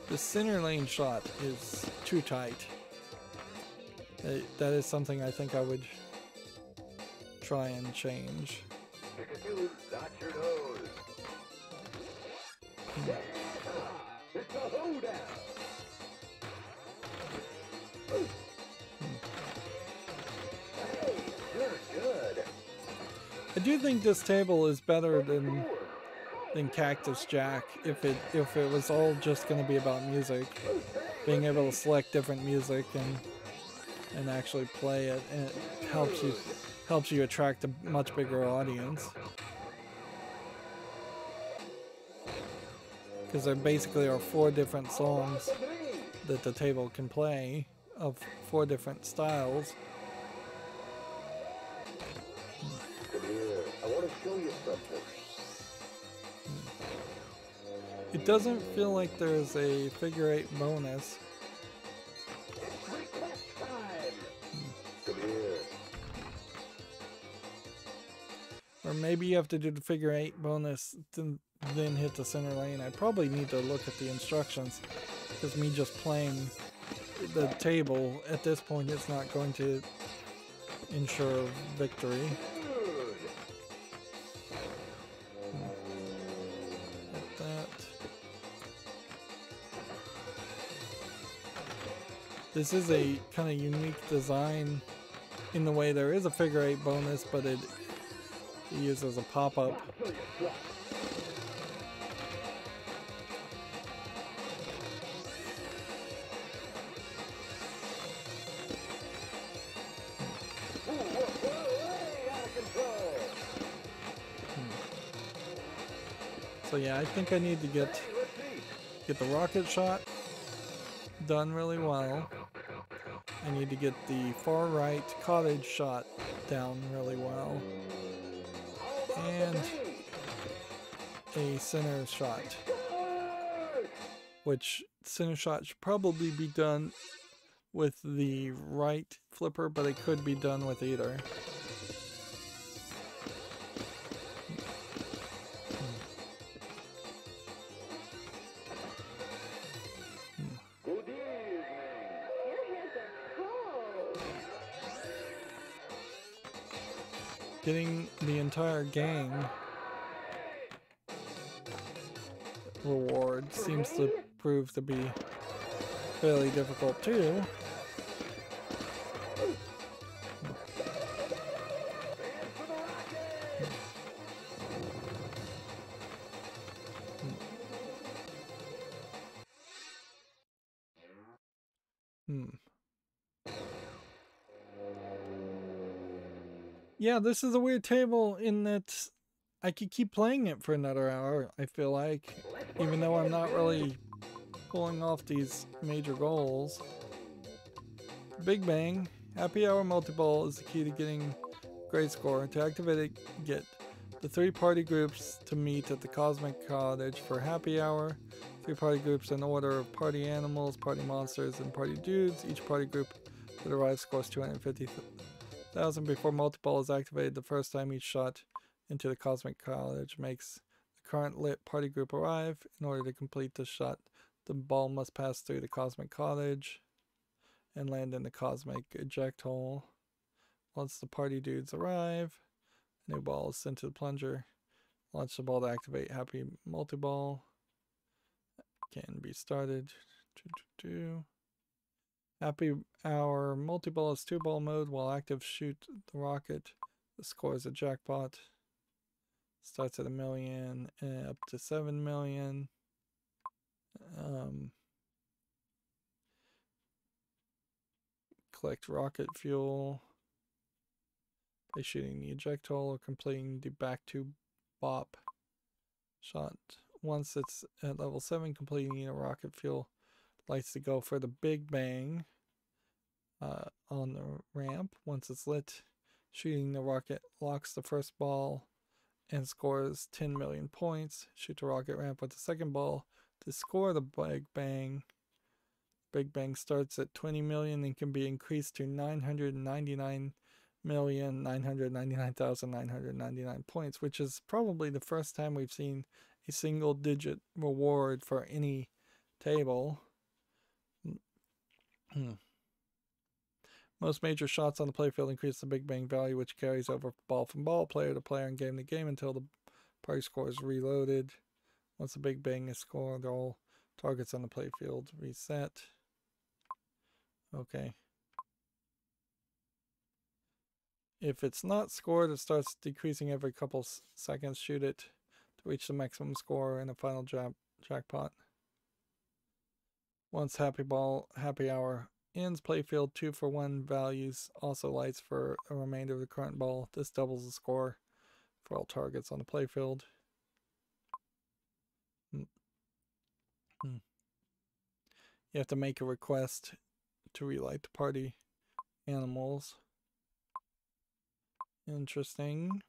The center lane shot is too tight. That is something I think I would try and change. Pikachu, not your nose. Yeah! It's a hoedown. Hey, you're good. I do think this table is better than Cactus Jack if it was all just going to be about music, being able to select different music and actually play it, and it helps you attract a much bigger audience, because there basically are 4 different songs that the table can play of 4 different styles. Come here. I want to show you something. It doesn't feel like there's a figure 8 bonus. Request time. Come here. Or maybe you have to do the figure 8 bonus, then hit the center lane. I probably need to look at the instructions, because me just playing the table at this point is not going to ensure victory. Hit that. This is a kind of unique design in the way there is a figure 8 bonus, but it uses a pop-up. So yeah, I think I need to get the rocket shot done really well. I need to get the far right cottage shot down really well. And a center shot, which center shot should probably be done with the right flipper, but it could be done with either. Getting the entire gang reward seems to prove to be fairly difficult too. Yeah, this is a weird table in that I could keep playing it for another hour, I feel like, even though I'm not really pulling off these major goals. Big Bang, Happy Hour Multi-Ball is the key to getting a great score. To activate it, get the 3 party groups to meet at the Cosmic Cottage for Happy Hour. 3 party groups in order of Party Animals, Party Monsters, and Party Dudes. Each party group that arrives scores 250,000 before multi-ball is activated. The first time each shot into the Cosmic Cottage makes the current lit party group arrive. In order to complete the shot, the ball must pass through the Cosmic Cottage and land in the Cosmic Eject Hole. Once the party dudes arrive, a new ball is sent to the plunger. Launch the ball to activate Happy Multi-Ball. Can be started. Happy Hour Multi-Ball is 2-ball mode. While active, shoot the rocket. The score is a jackpot. Starts at 1 million and up to 7 million. Collect rocket fuel by shooting the eject hole or completing the back tube bop shot. Once it's at level 7, completing a rocket fuel lights to go for the Big Bang on the ramp. Once it's lit, shooting the rocket locks the first ball and scores 10 million points. Shoot the rocket ramp with the second ball to score the Big Bang. Big Bang starts at 20 million and can be increased to 999,999,999 points, which is probably the first time we've seen a single digit reward for any table. Most major shots on the playfield increase the Big Bang value, which carries over ball from ball, player to player, and game to game until the party score is reloaded. Once the Big Bang is scored, all targets on the playfield reset. Okay. If it's not scored, it starts decreasing every couple seconds. Shoot it to reach the maximum score in a final jackpot. Once happy hour ends, playfield 2-for-1 values also lights for a remainder of the current ball. This doubles the score for all targets on the playfield. You have to make a request to relight the party animals. Interesting.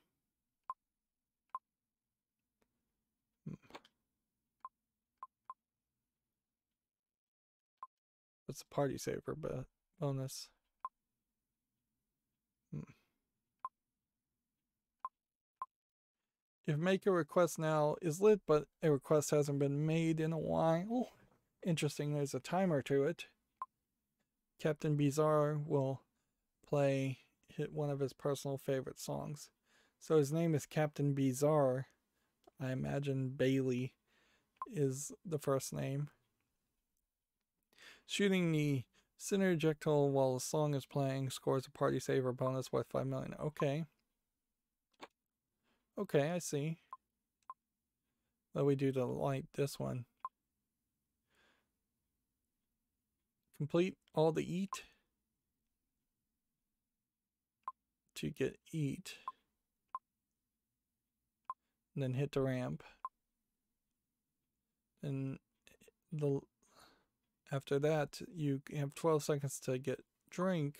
What's the party saver bonus? If make a request now is lit, but a request hasn't been made in a while. Interesting, there's a timer to it. Captain Bizarre will hit one of his personal favorite songs. So his name is Captain Bizarre. I imagine Bailey is the first name. Shooting the center ejectile while the song is playing scores a party saver bonus worth 5 million. Okay. Okay, I see. What do we do to light this one? Complete all the eat to get eat. And then hit the ramp. And after that, you have 12 seconds to get drink.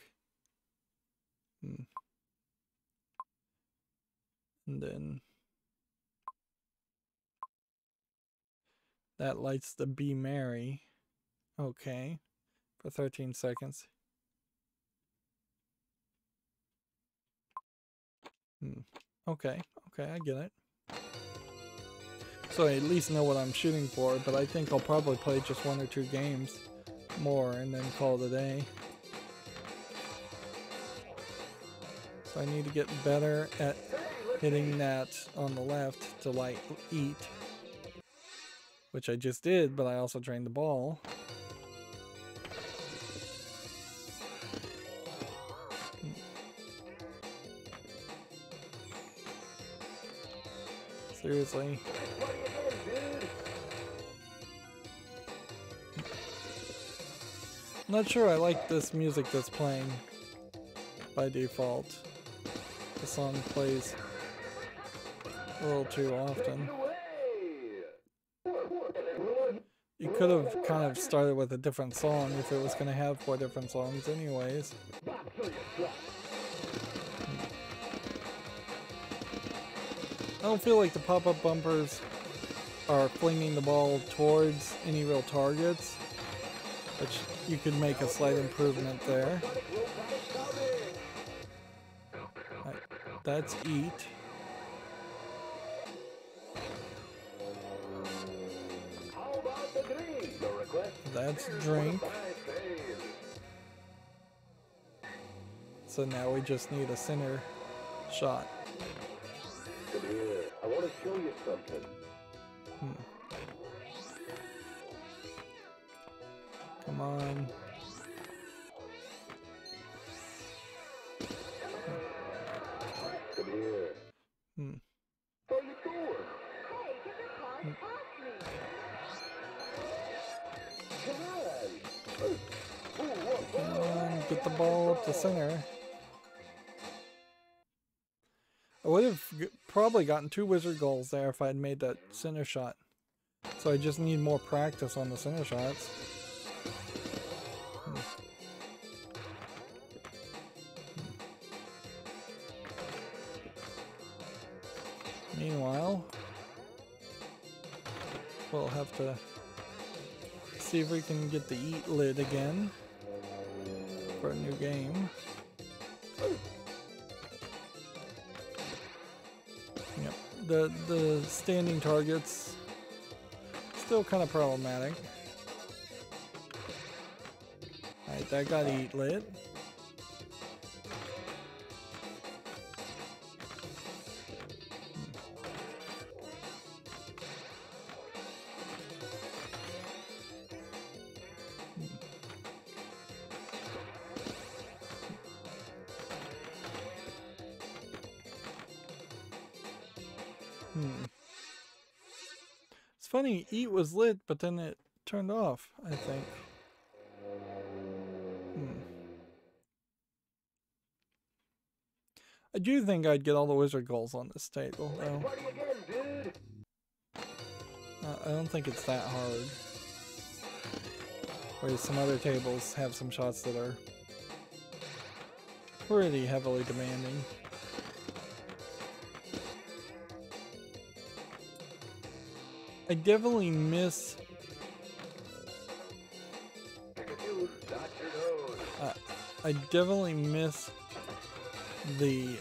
And then that lights the Be Merry. Okay. For 13 seconds. Okay, I get it. So I at least know what I'm shooting for, but I think I'll probably play just 1 or 2 games more and then call it a day. So I need to get better at hitting that on the left to light eat, which I just did, but I also trained the ball. Seriously. I'm not sure I like this music that's playing by default. The song plays a little too often. You could have kind of started with a different song if it was going to have 4 different songs anyways. I don't feel like the pop-up bumpers are flinging the ball towards any real targets, which you could make a slight improvement there. Right, that's eat. That's drink. So now we just need a center shot. Come here. I want to show you something. Come on. Come here. How you doing? Hey, get your car and pass me. Come on, get the ball up the center. I would have probably gotten 2 wizard goals there if I had made that center shot. So I just need more practice on the center shots. Meanwhile, we'll have to see if we can get the eat lid again for a new game. Yep, the standing targets still kind of problematic. Alright, that got eat lit. It's funny, eat was lit, but then it turned off, I think. I do think I'd get all the wizard goals on this table, though. I don't think it's that hard. Whereas some other tables have some shots that are pretty heavily demanding. I definitely miss... I definitely miss the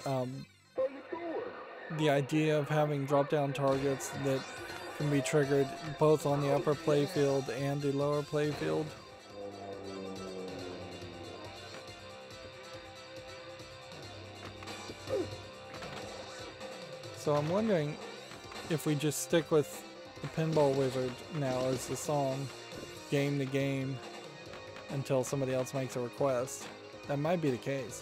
idea of having drop-down targets that can be triggered both on the upper playfield and the lower playfield. So I'm wondering if we just stick with the Pinball Wizard now as the song, game to game, until somebody else makes a request. That might be the case.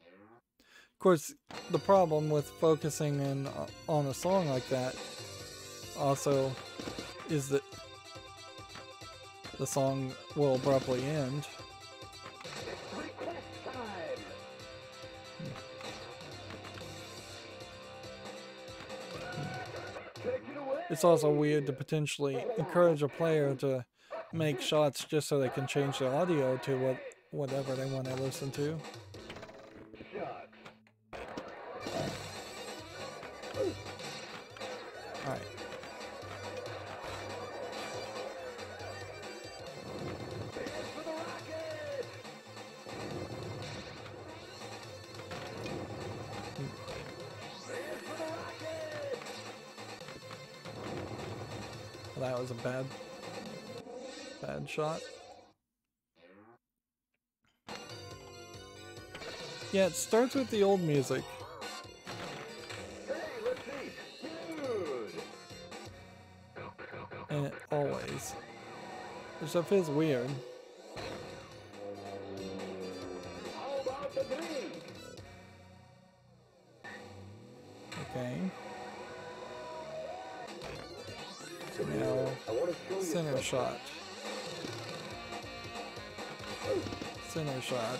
Of course, the problem with focusing in on a song like that also is that the song will abruptly end. It's also weird to potentially encourage a player to make shots just so they can change the audio to whatever they want to listen to. Alright. Well, that was a bad shot. Yeah, it starts with the old music. And it always. Which stuff feels weird. Okay. So now, center shot. Center shot.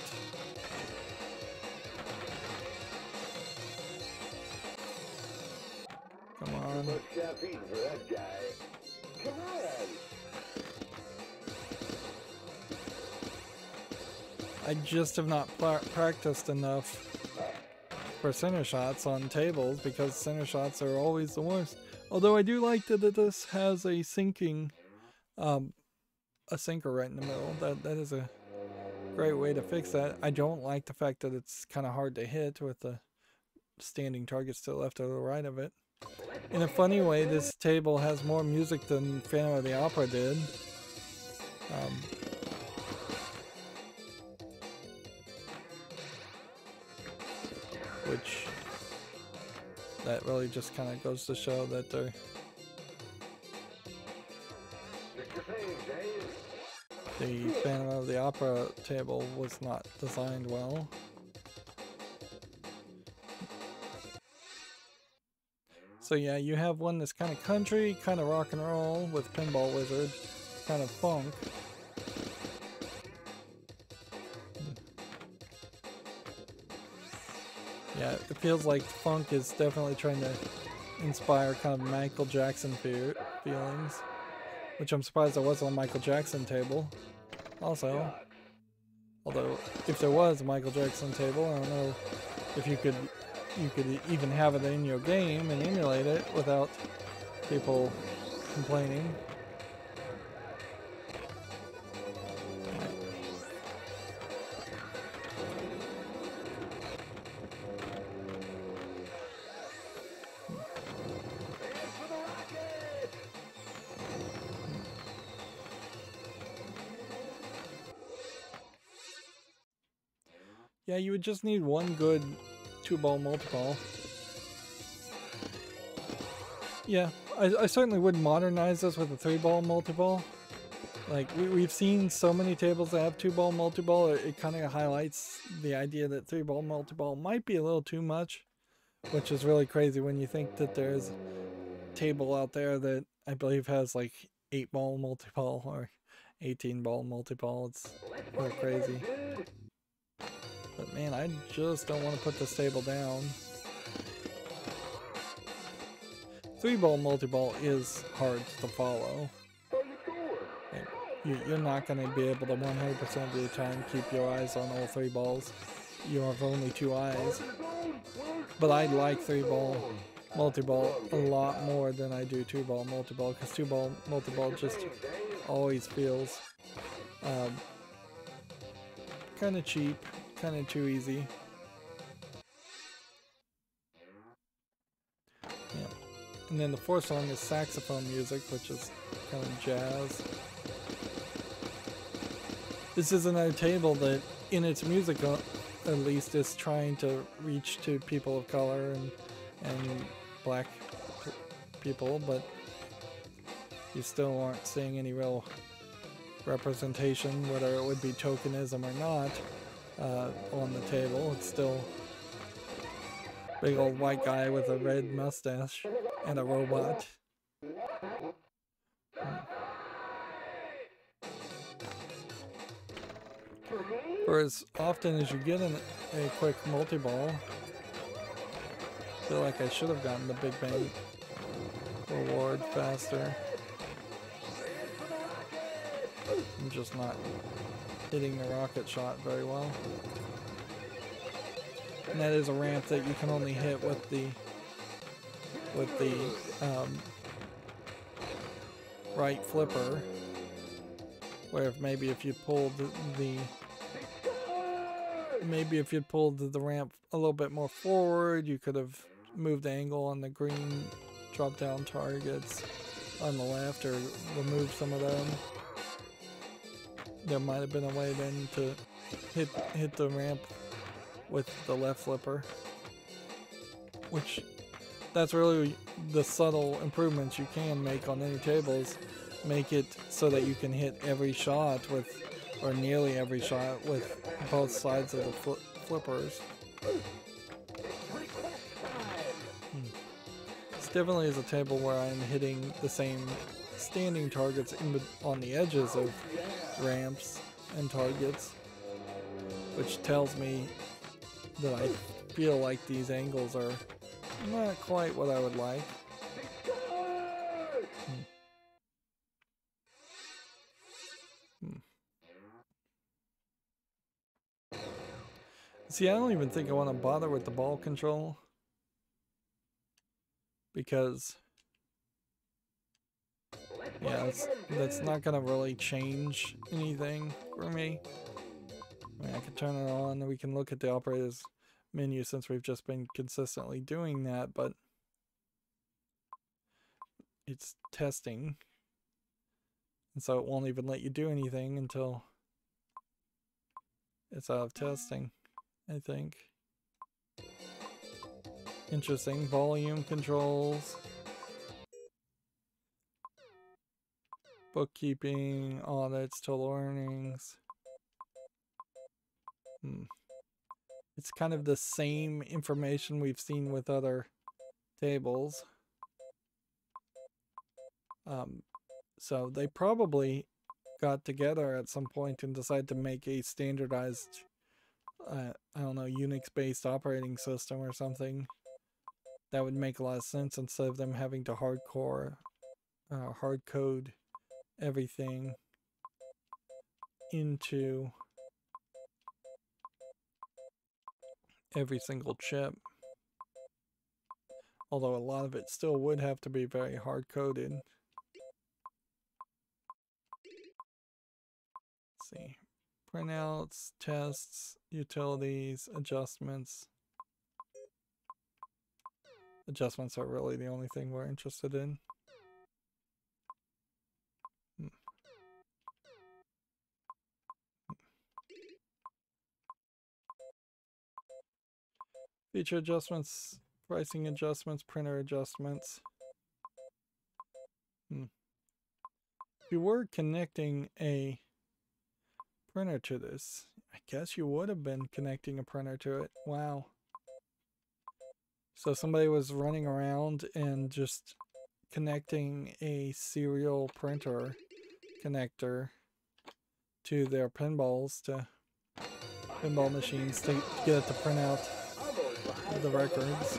Come on. I just have not practiced enough for center shots on tables because center shots are always the worst. Although I do like that this has a sinking, a sinker right in the middle. That is a great way to fix that. I don't like the fact that it's kind of hard to hit with the standing targets to the left or the right of it. In a funny way, this table has more music than Phantom of the Opera did. Which that really just kind of goes to show that the Phantom of the Opera table was not designed well. So yeah, you have one that's kind of country, kind of rock and roll with Pinball Wizard, kind of funk. Yeah, it feels like funk is definitely trying to inspire kind of Michael Jackson feelings, which I'm surprised there wasn't a Michael Jackson table. Also, although if there was a Michael Jackson table, I don't know if you could even have it in your game and emulate it without people complaining. Yeah, you would just need one good 2-ball multi-ball. Yeah, I certainly wouldn't modernize this with a 3-ball multi-ball. Like, we've seen so many tables that have 2-ball multi-ball, it kind of highlights the idea that 3-ball multi-ball might be a little too much, which is really crazy when you think that there's a table out there that I believe has like 8-ball multi-ball or 18-ball multi-ball. It's a little crazy. But man, I just don't want to put this table down. 3-ball multi-ball is hard to follow. You're not going to be able to 100% of the time keep your eyes on all 3 balls. You have only 2 eyes. But I like 3-ball multi-ball a lot more than I do 2-ball multi-ball, because 2-ball multi-ball just always feels kind of cheap, kind of too easy. Yeah. And then the 4th song is saxophone music, which is kind of jazz. This is another table that, in its music at least, is trying to reach to people of color and black people, but you still aren't seeing any real representation, whether it would be tokenism or not, on the table. It's still a big old white guy with a red mustache and a robot. For as often as you get a quick multi-ball, I feel like I should have gotten the Big Bang reward faster. I'm just not hitting the rocket shot very well. And that is a ramp that you can only hit with the right flipper. Where maybe if you pulled the ramp a little bit more forward, you could have moved the angle on the green drop down targets on the left, or removed some of them. There might have been a way then to hit the ramp with the left flipper, which that's really the subtle improvements you can make on any tables. Make it so that you can hit every shot with, or nearly every shot with, both sides of the flippers. This definitely is a table where I'm hitting the same standing targets on the edges of ramps and targets, which tells me that I feel like these angles are not quite what I would like. See, I don't even think I want to bother with the ball control, because yeah, that's not going to really change anything for me. I mean, I can turn it on and we can look at the operator's menu since we've just been consistently doing that, but it's testing, and so it won't even let you do anything until it's out of testing, I think. Interesting. Volume controls, bookkeeping, audits, total earnings. It's kind of the same information we've seen with other tables. So they probably got together at some point and decided to make a standardized, I don't know, Unix-based operating system or something. That would make a lot of sense, instead of them having to hard code everything into every single chip. Although a lot of it still would have to be very hard coded. Let's see. Printouts, tests, utilities, adjustments. Adjustments are really the only thing we're interested in. Feature adjustments, pricing adjustments, printer adjustments. If you were connecting a printer to this, I guess you would have been connecting a printer to it. Wow. So somebody was running around and just connecting a serial printer connector to their pinballs, to pinball machines, to get it to print out the records.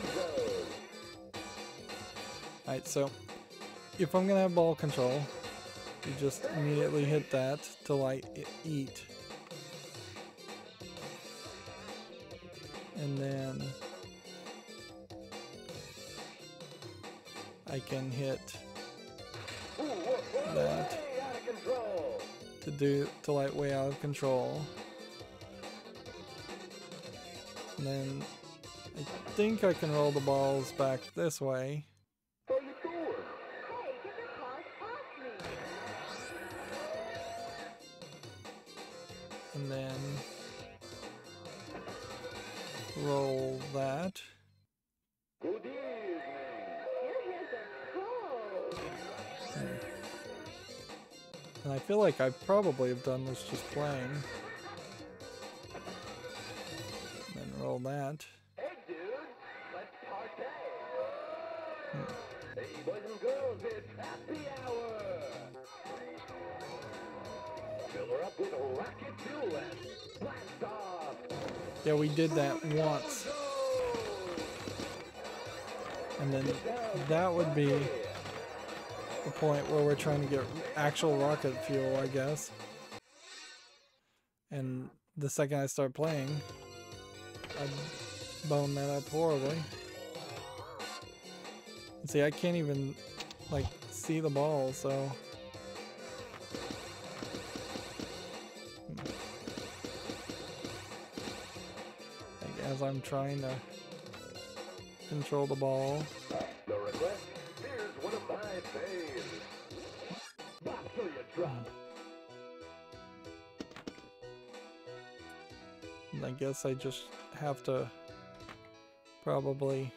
Alright, so if I'm gonna have ball control, you just immediately hit that till I eat. And then I can hit that to do to light way out of control. And then I think I can roll the balls back this way. Hey, get your paws off me! And then roll that. Good evening. Your hands are cold! And I feel like I probably have done this just playing. And then roll that. Hey, dude. Let's partay. Hey, boys and girls, it's happy hour. Fill her up with rocket fuel and blast off. Yeah, we did that once. And then that would be the point where we're trying to get actual rocket fuel, I guess. And the second I start playing, I bone that up horribly. And see, I can't even, like, see the ball, so... Like, as I'm trying to control the ball. The request, here's one of my faves. Bop till you drop. And I guess I just have to probably...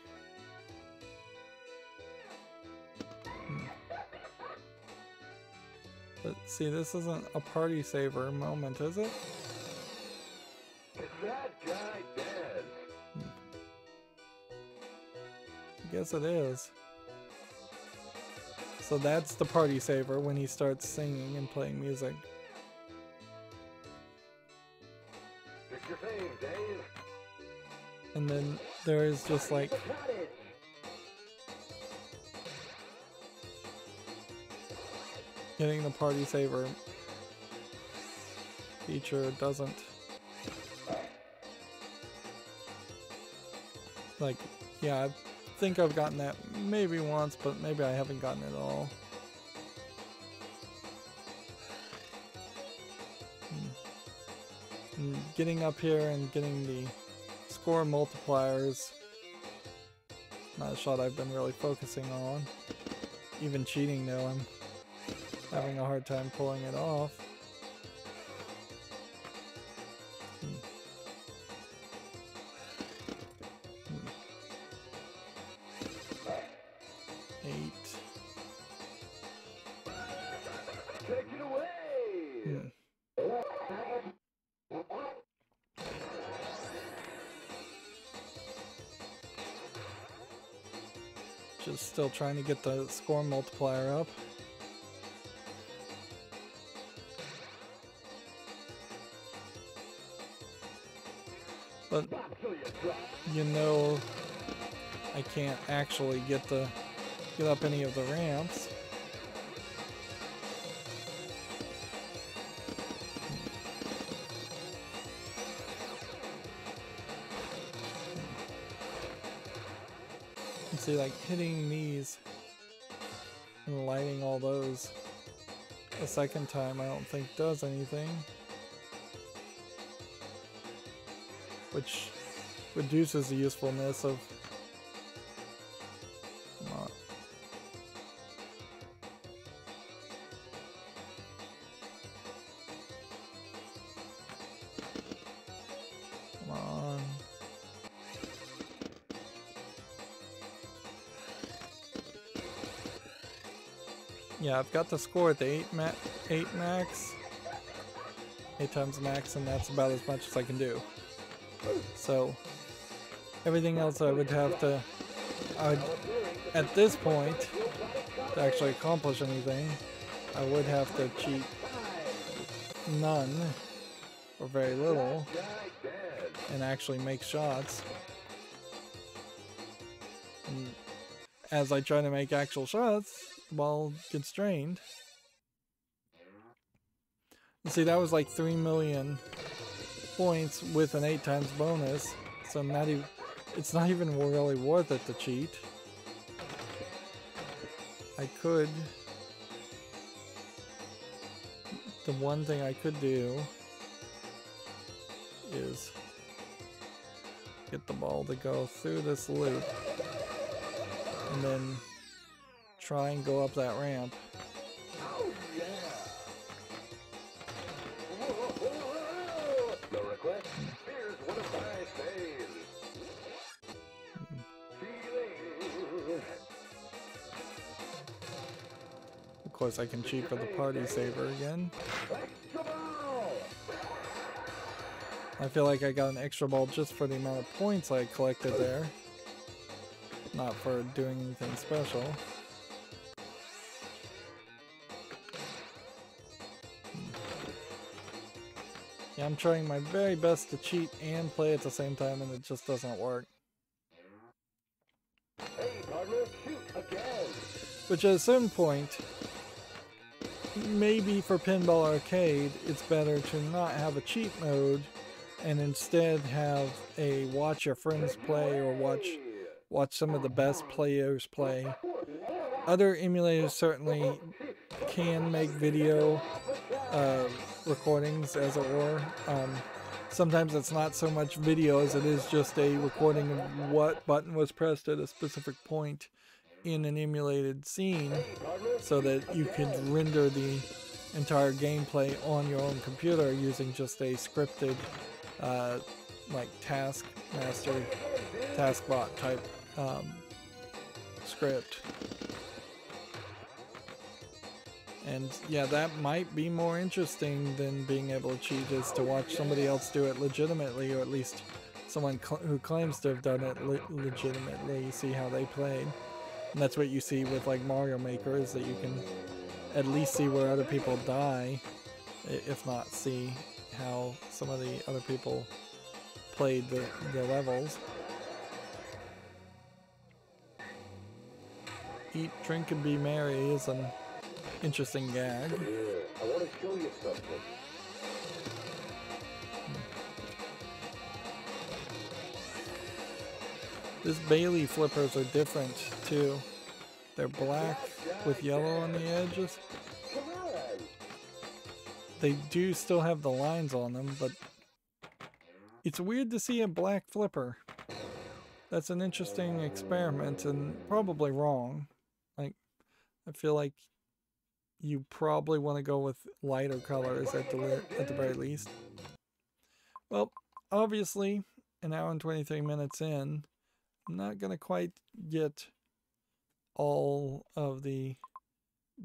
But see, this isn't a party saver moment, is it? Is that guy dead? I guess it is. So that's the party saver when he starts singing and playing music. Pick your fame, Dave. And then there is just like The cottage. getting the party saver feature doesn't like, yeah, I think I've gotten that maybe once, but maybe I haven't gotten it at all. And getting up here and getting the score multipliers, not a shot I've been really focusing on. Even cheating though, I'm having a hard time pulling it off. 8. Take it away. Just still trying to get the score multiplier up. But you know, I can't actually get up any of the ramps. And see, like hitting these and lighting all those a second time, I don't think does anything. Which reduces the usefulness of... Come on. Come on. yeah, I've got the score at the 8 max. 8 times max, and that's about as much as I can do. So everything else I would have to, at this point, to actually accomplish anything, I would have to cheat none or very little and actually make shots. And as I try to make actual shots while constrained. You see, that was like 3 million points with an 8 times bonus, so it's not even really worth it to cheat. I could, the one thing I could do is get the ball to go through this loop and then try and go up that ramp. Of course, I can cheat for the party saver again. I feel like I got an extra ball just for the amount of points I collected there, not for doing anything special. Yeah, I'm trying my very best to cheat and play at the same time, and it just doesn't work. Hey, partner, shoot again. Which at a certain point, maybe for Pinball Arcade, it's better to not have a cheat mode and instead have a watch your friends play or watch some of the best players play. Other emulators certainly can make video recordings, as it were. Sometimes it's not so much video as it is just a recording of what button was pressed at a specific point in an emulated scene, so that you can render the entire gameplay on your own computer using just a scripted like taskmaster, taskbot type script. And yeah, that might be more interesting than being able to cheat, is to watch somebody else do it legitimately, or at least someone who claims to have done it legitimately, see how they played. And that's what you see with like Mario Maker, is that you can at least see where other people die, if not see how some of the other people played the levels. Eat, drink, and be merry is an interesting gag. Yeah, I want to show you something. This Bailey flippers are different too. They're black with yellow on the edges. Come on. They do still have the lines on them, but it's weird to see a black flipper. That's an interesting experiment and probably wrong. Like, I feel like you probably want to go with lighter colors at the very least. Well, obviously, an hour and 23 minutes in, I'm not going to quite get all of the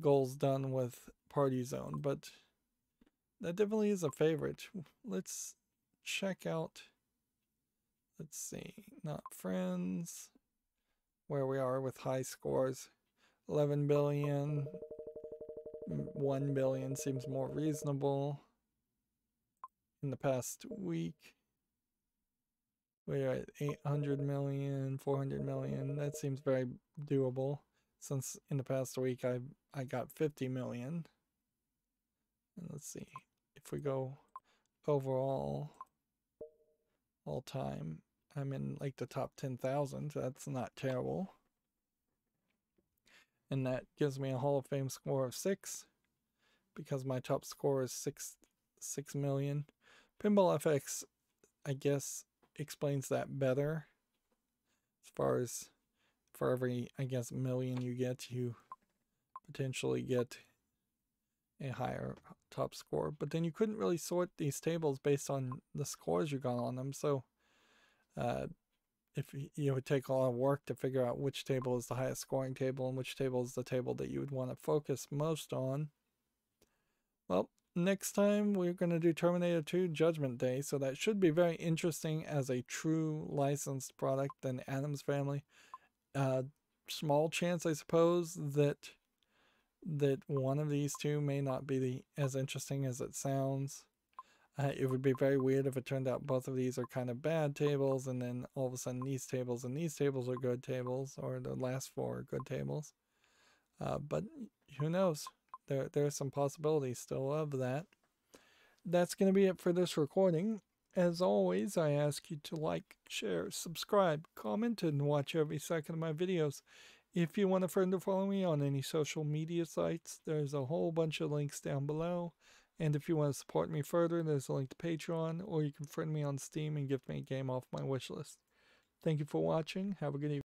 goals done with Party Zone, but that definitely is a favorite. Let's check out, let's see, not friends, where we are with high scores. 11 billion, 1 billion seems more reasonable. In the past week, we're at 800 million, 400 million. That seems very doable, since in the past week I got 50 million. And let's see, if we go overall, all time, I'm in like the top 10,000. That's not terrible. And that gives me a Hall of Fame score of 6, because my top score is 6 million. Pinball FX, I guess, explains that better. As far as for every, I guess, million you get, you potentially get a higher top score. But then you couldn't really sort these tables based on the scores you got on them, so you would take a lot of work to figure out which table is the highest scoring table and which table is the table that you would want to focus most on. Well, next time we're going to do Terminator 2 Judgment Day, so that should be very interesting as a true licensed product in Adam's family. Small chance, I suppose, that one of these two may not be as interesting as it sounds. It would be very weird if it turned out both of these are kind of bad tables, and then all of a sudden these tables and these tables are good tables, or the last four are good tables. But who knows? There are some possibilities still of that. That's going to be it for this recording. As always, I ask you to like, share, subscribe, comment, and watch every second of my videos. If you want a friend to follow me on any social media sites, there's a whole bunch of links down below. And if you want to support me further, there's a link to Patreon, or you can friend me on Steam and give me a game off my wishlist. Thank you for watching. Have a good evening.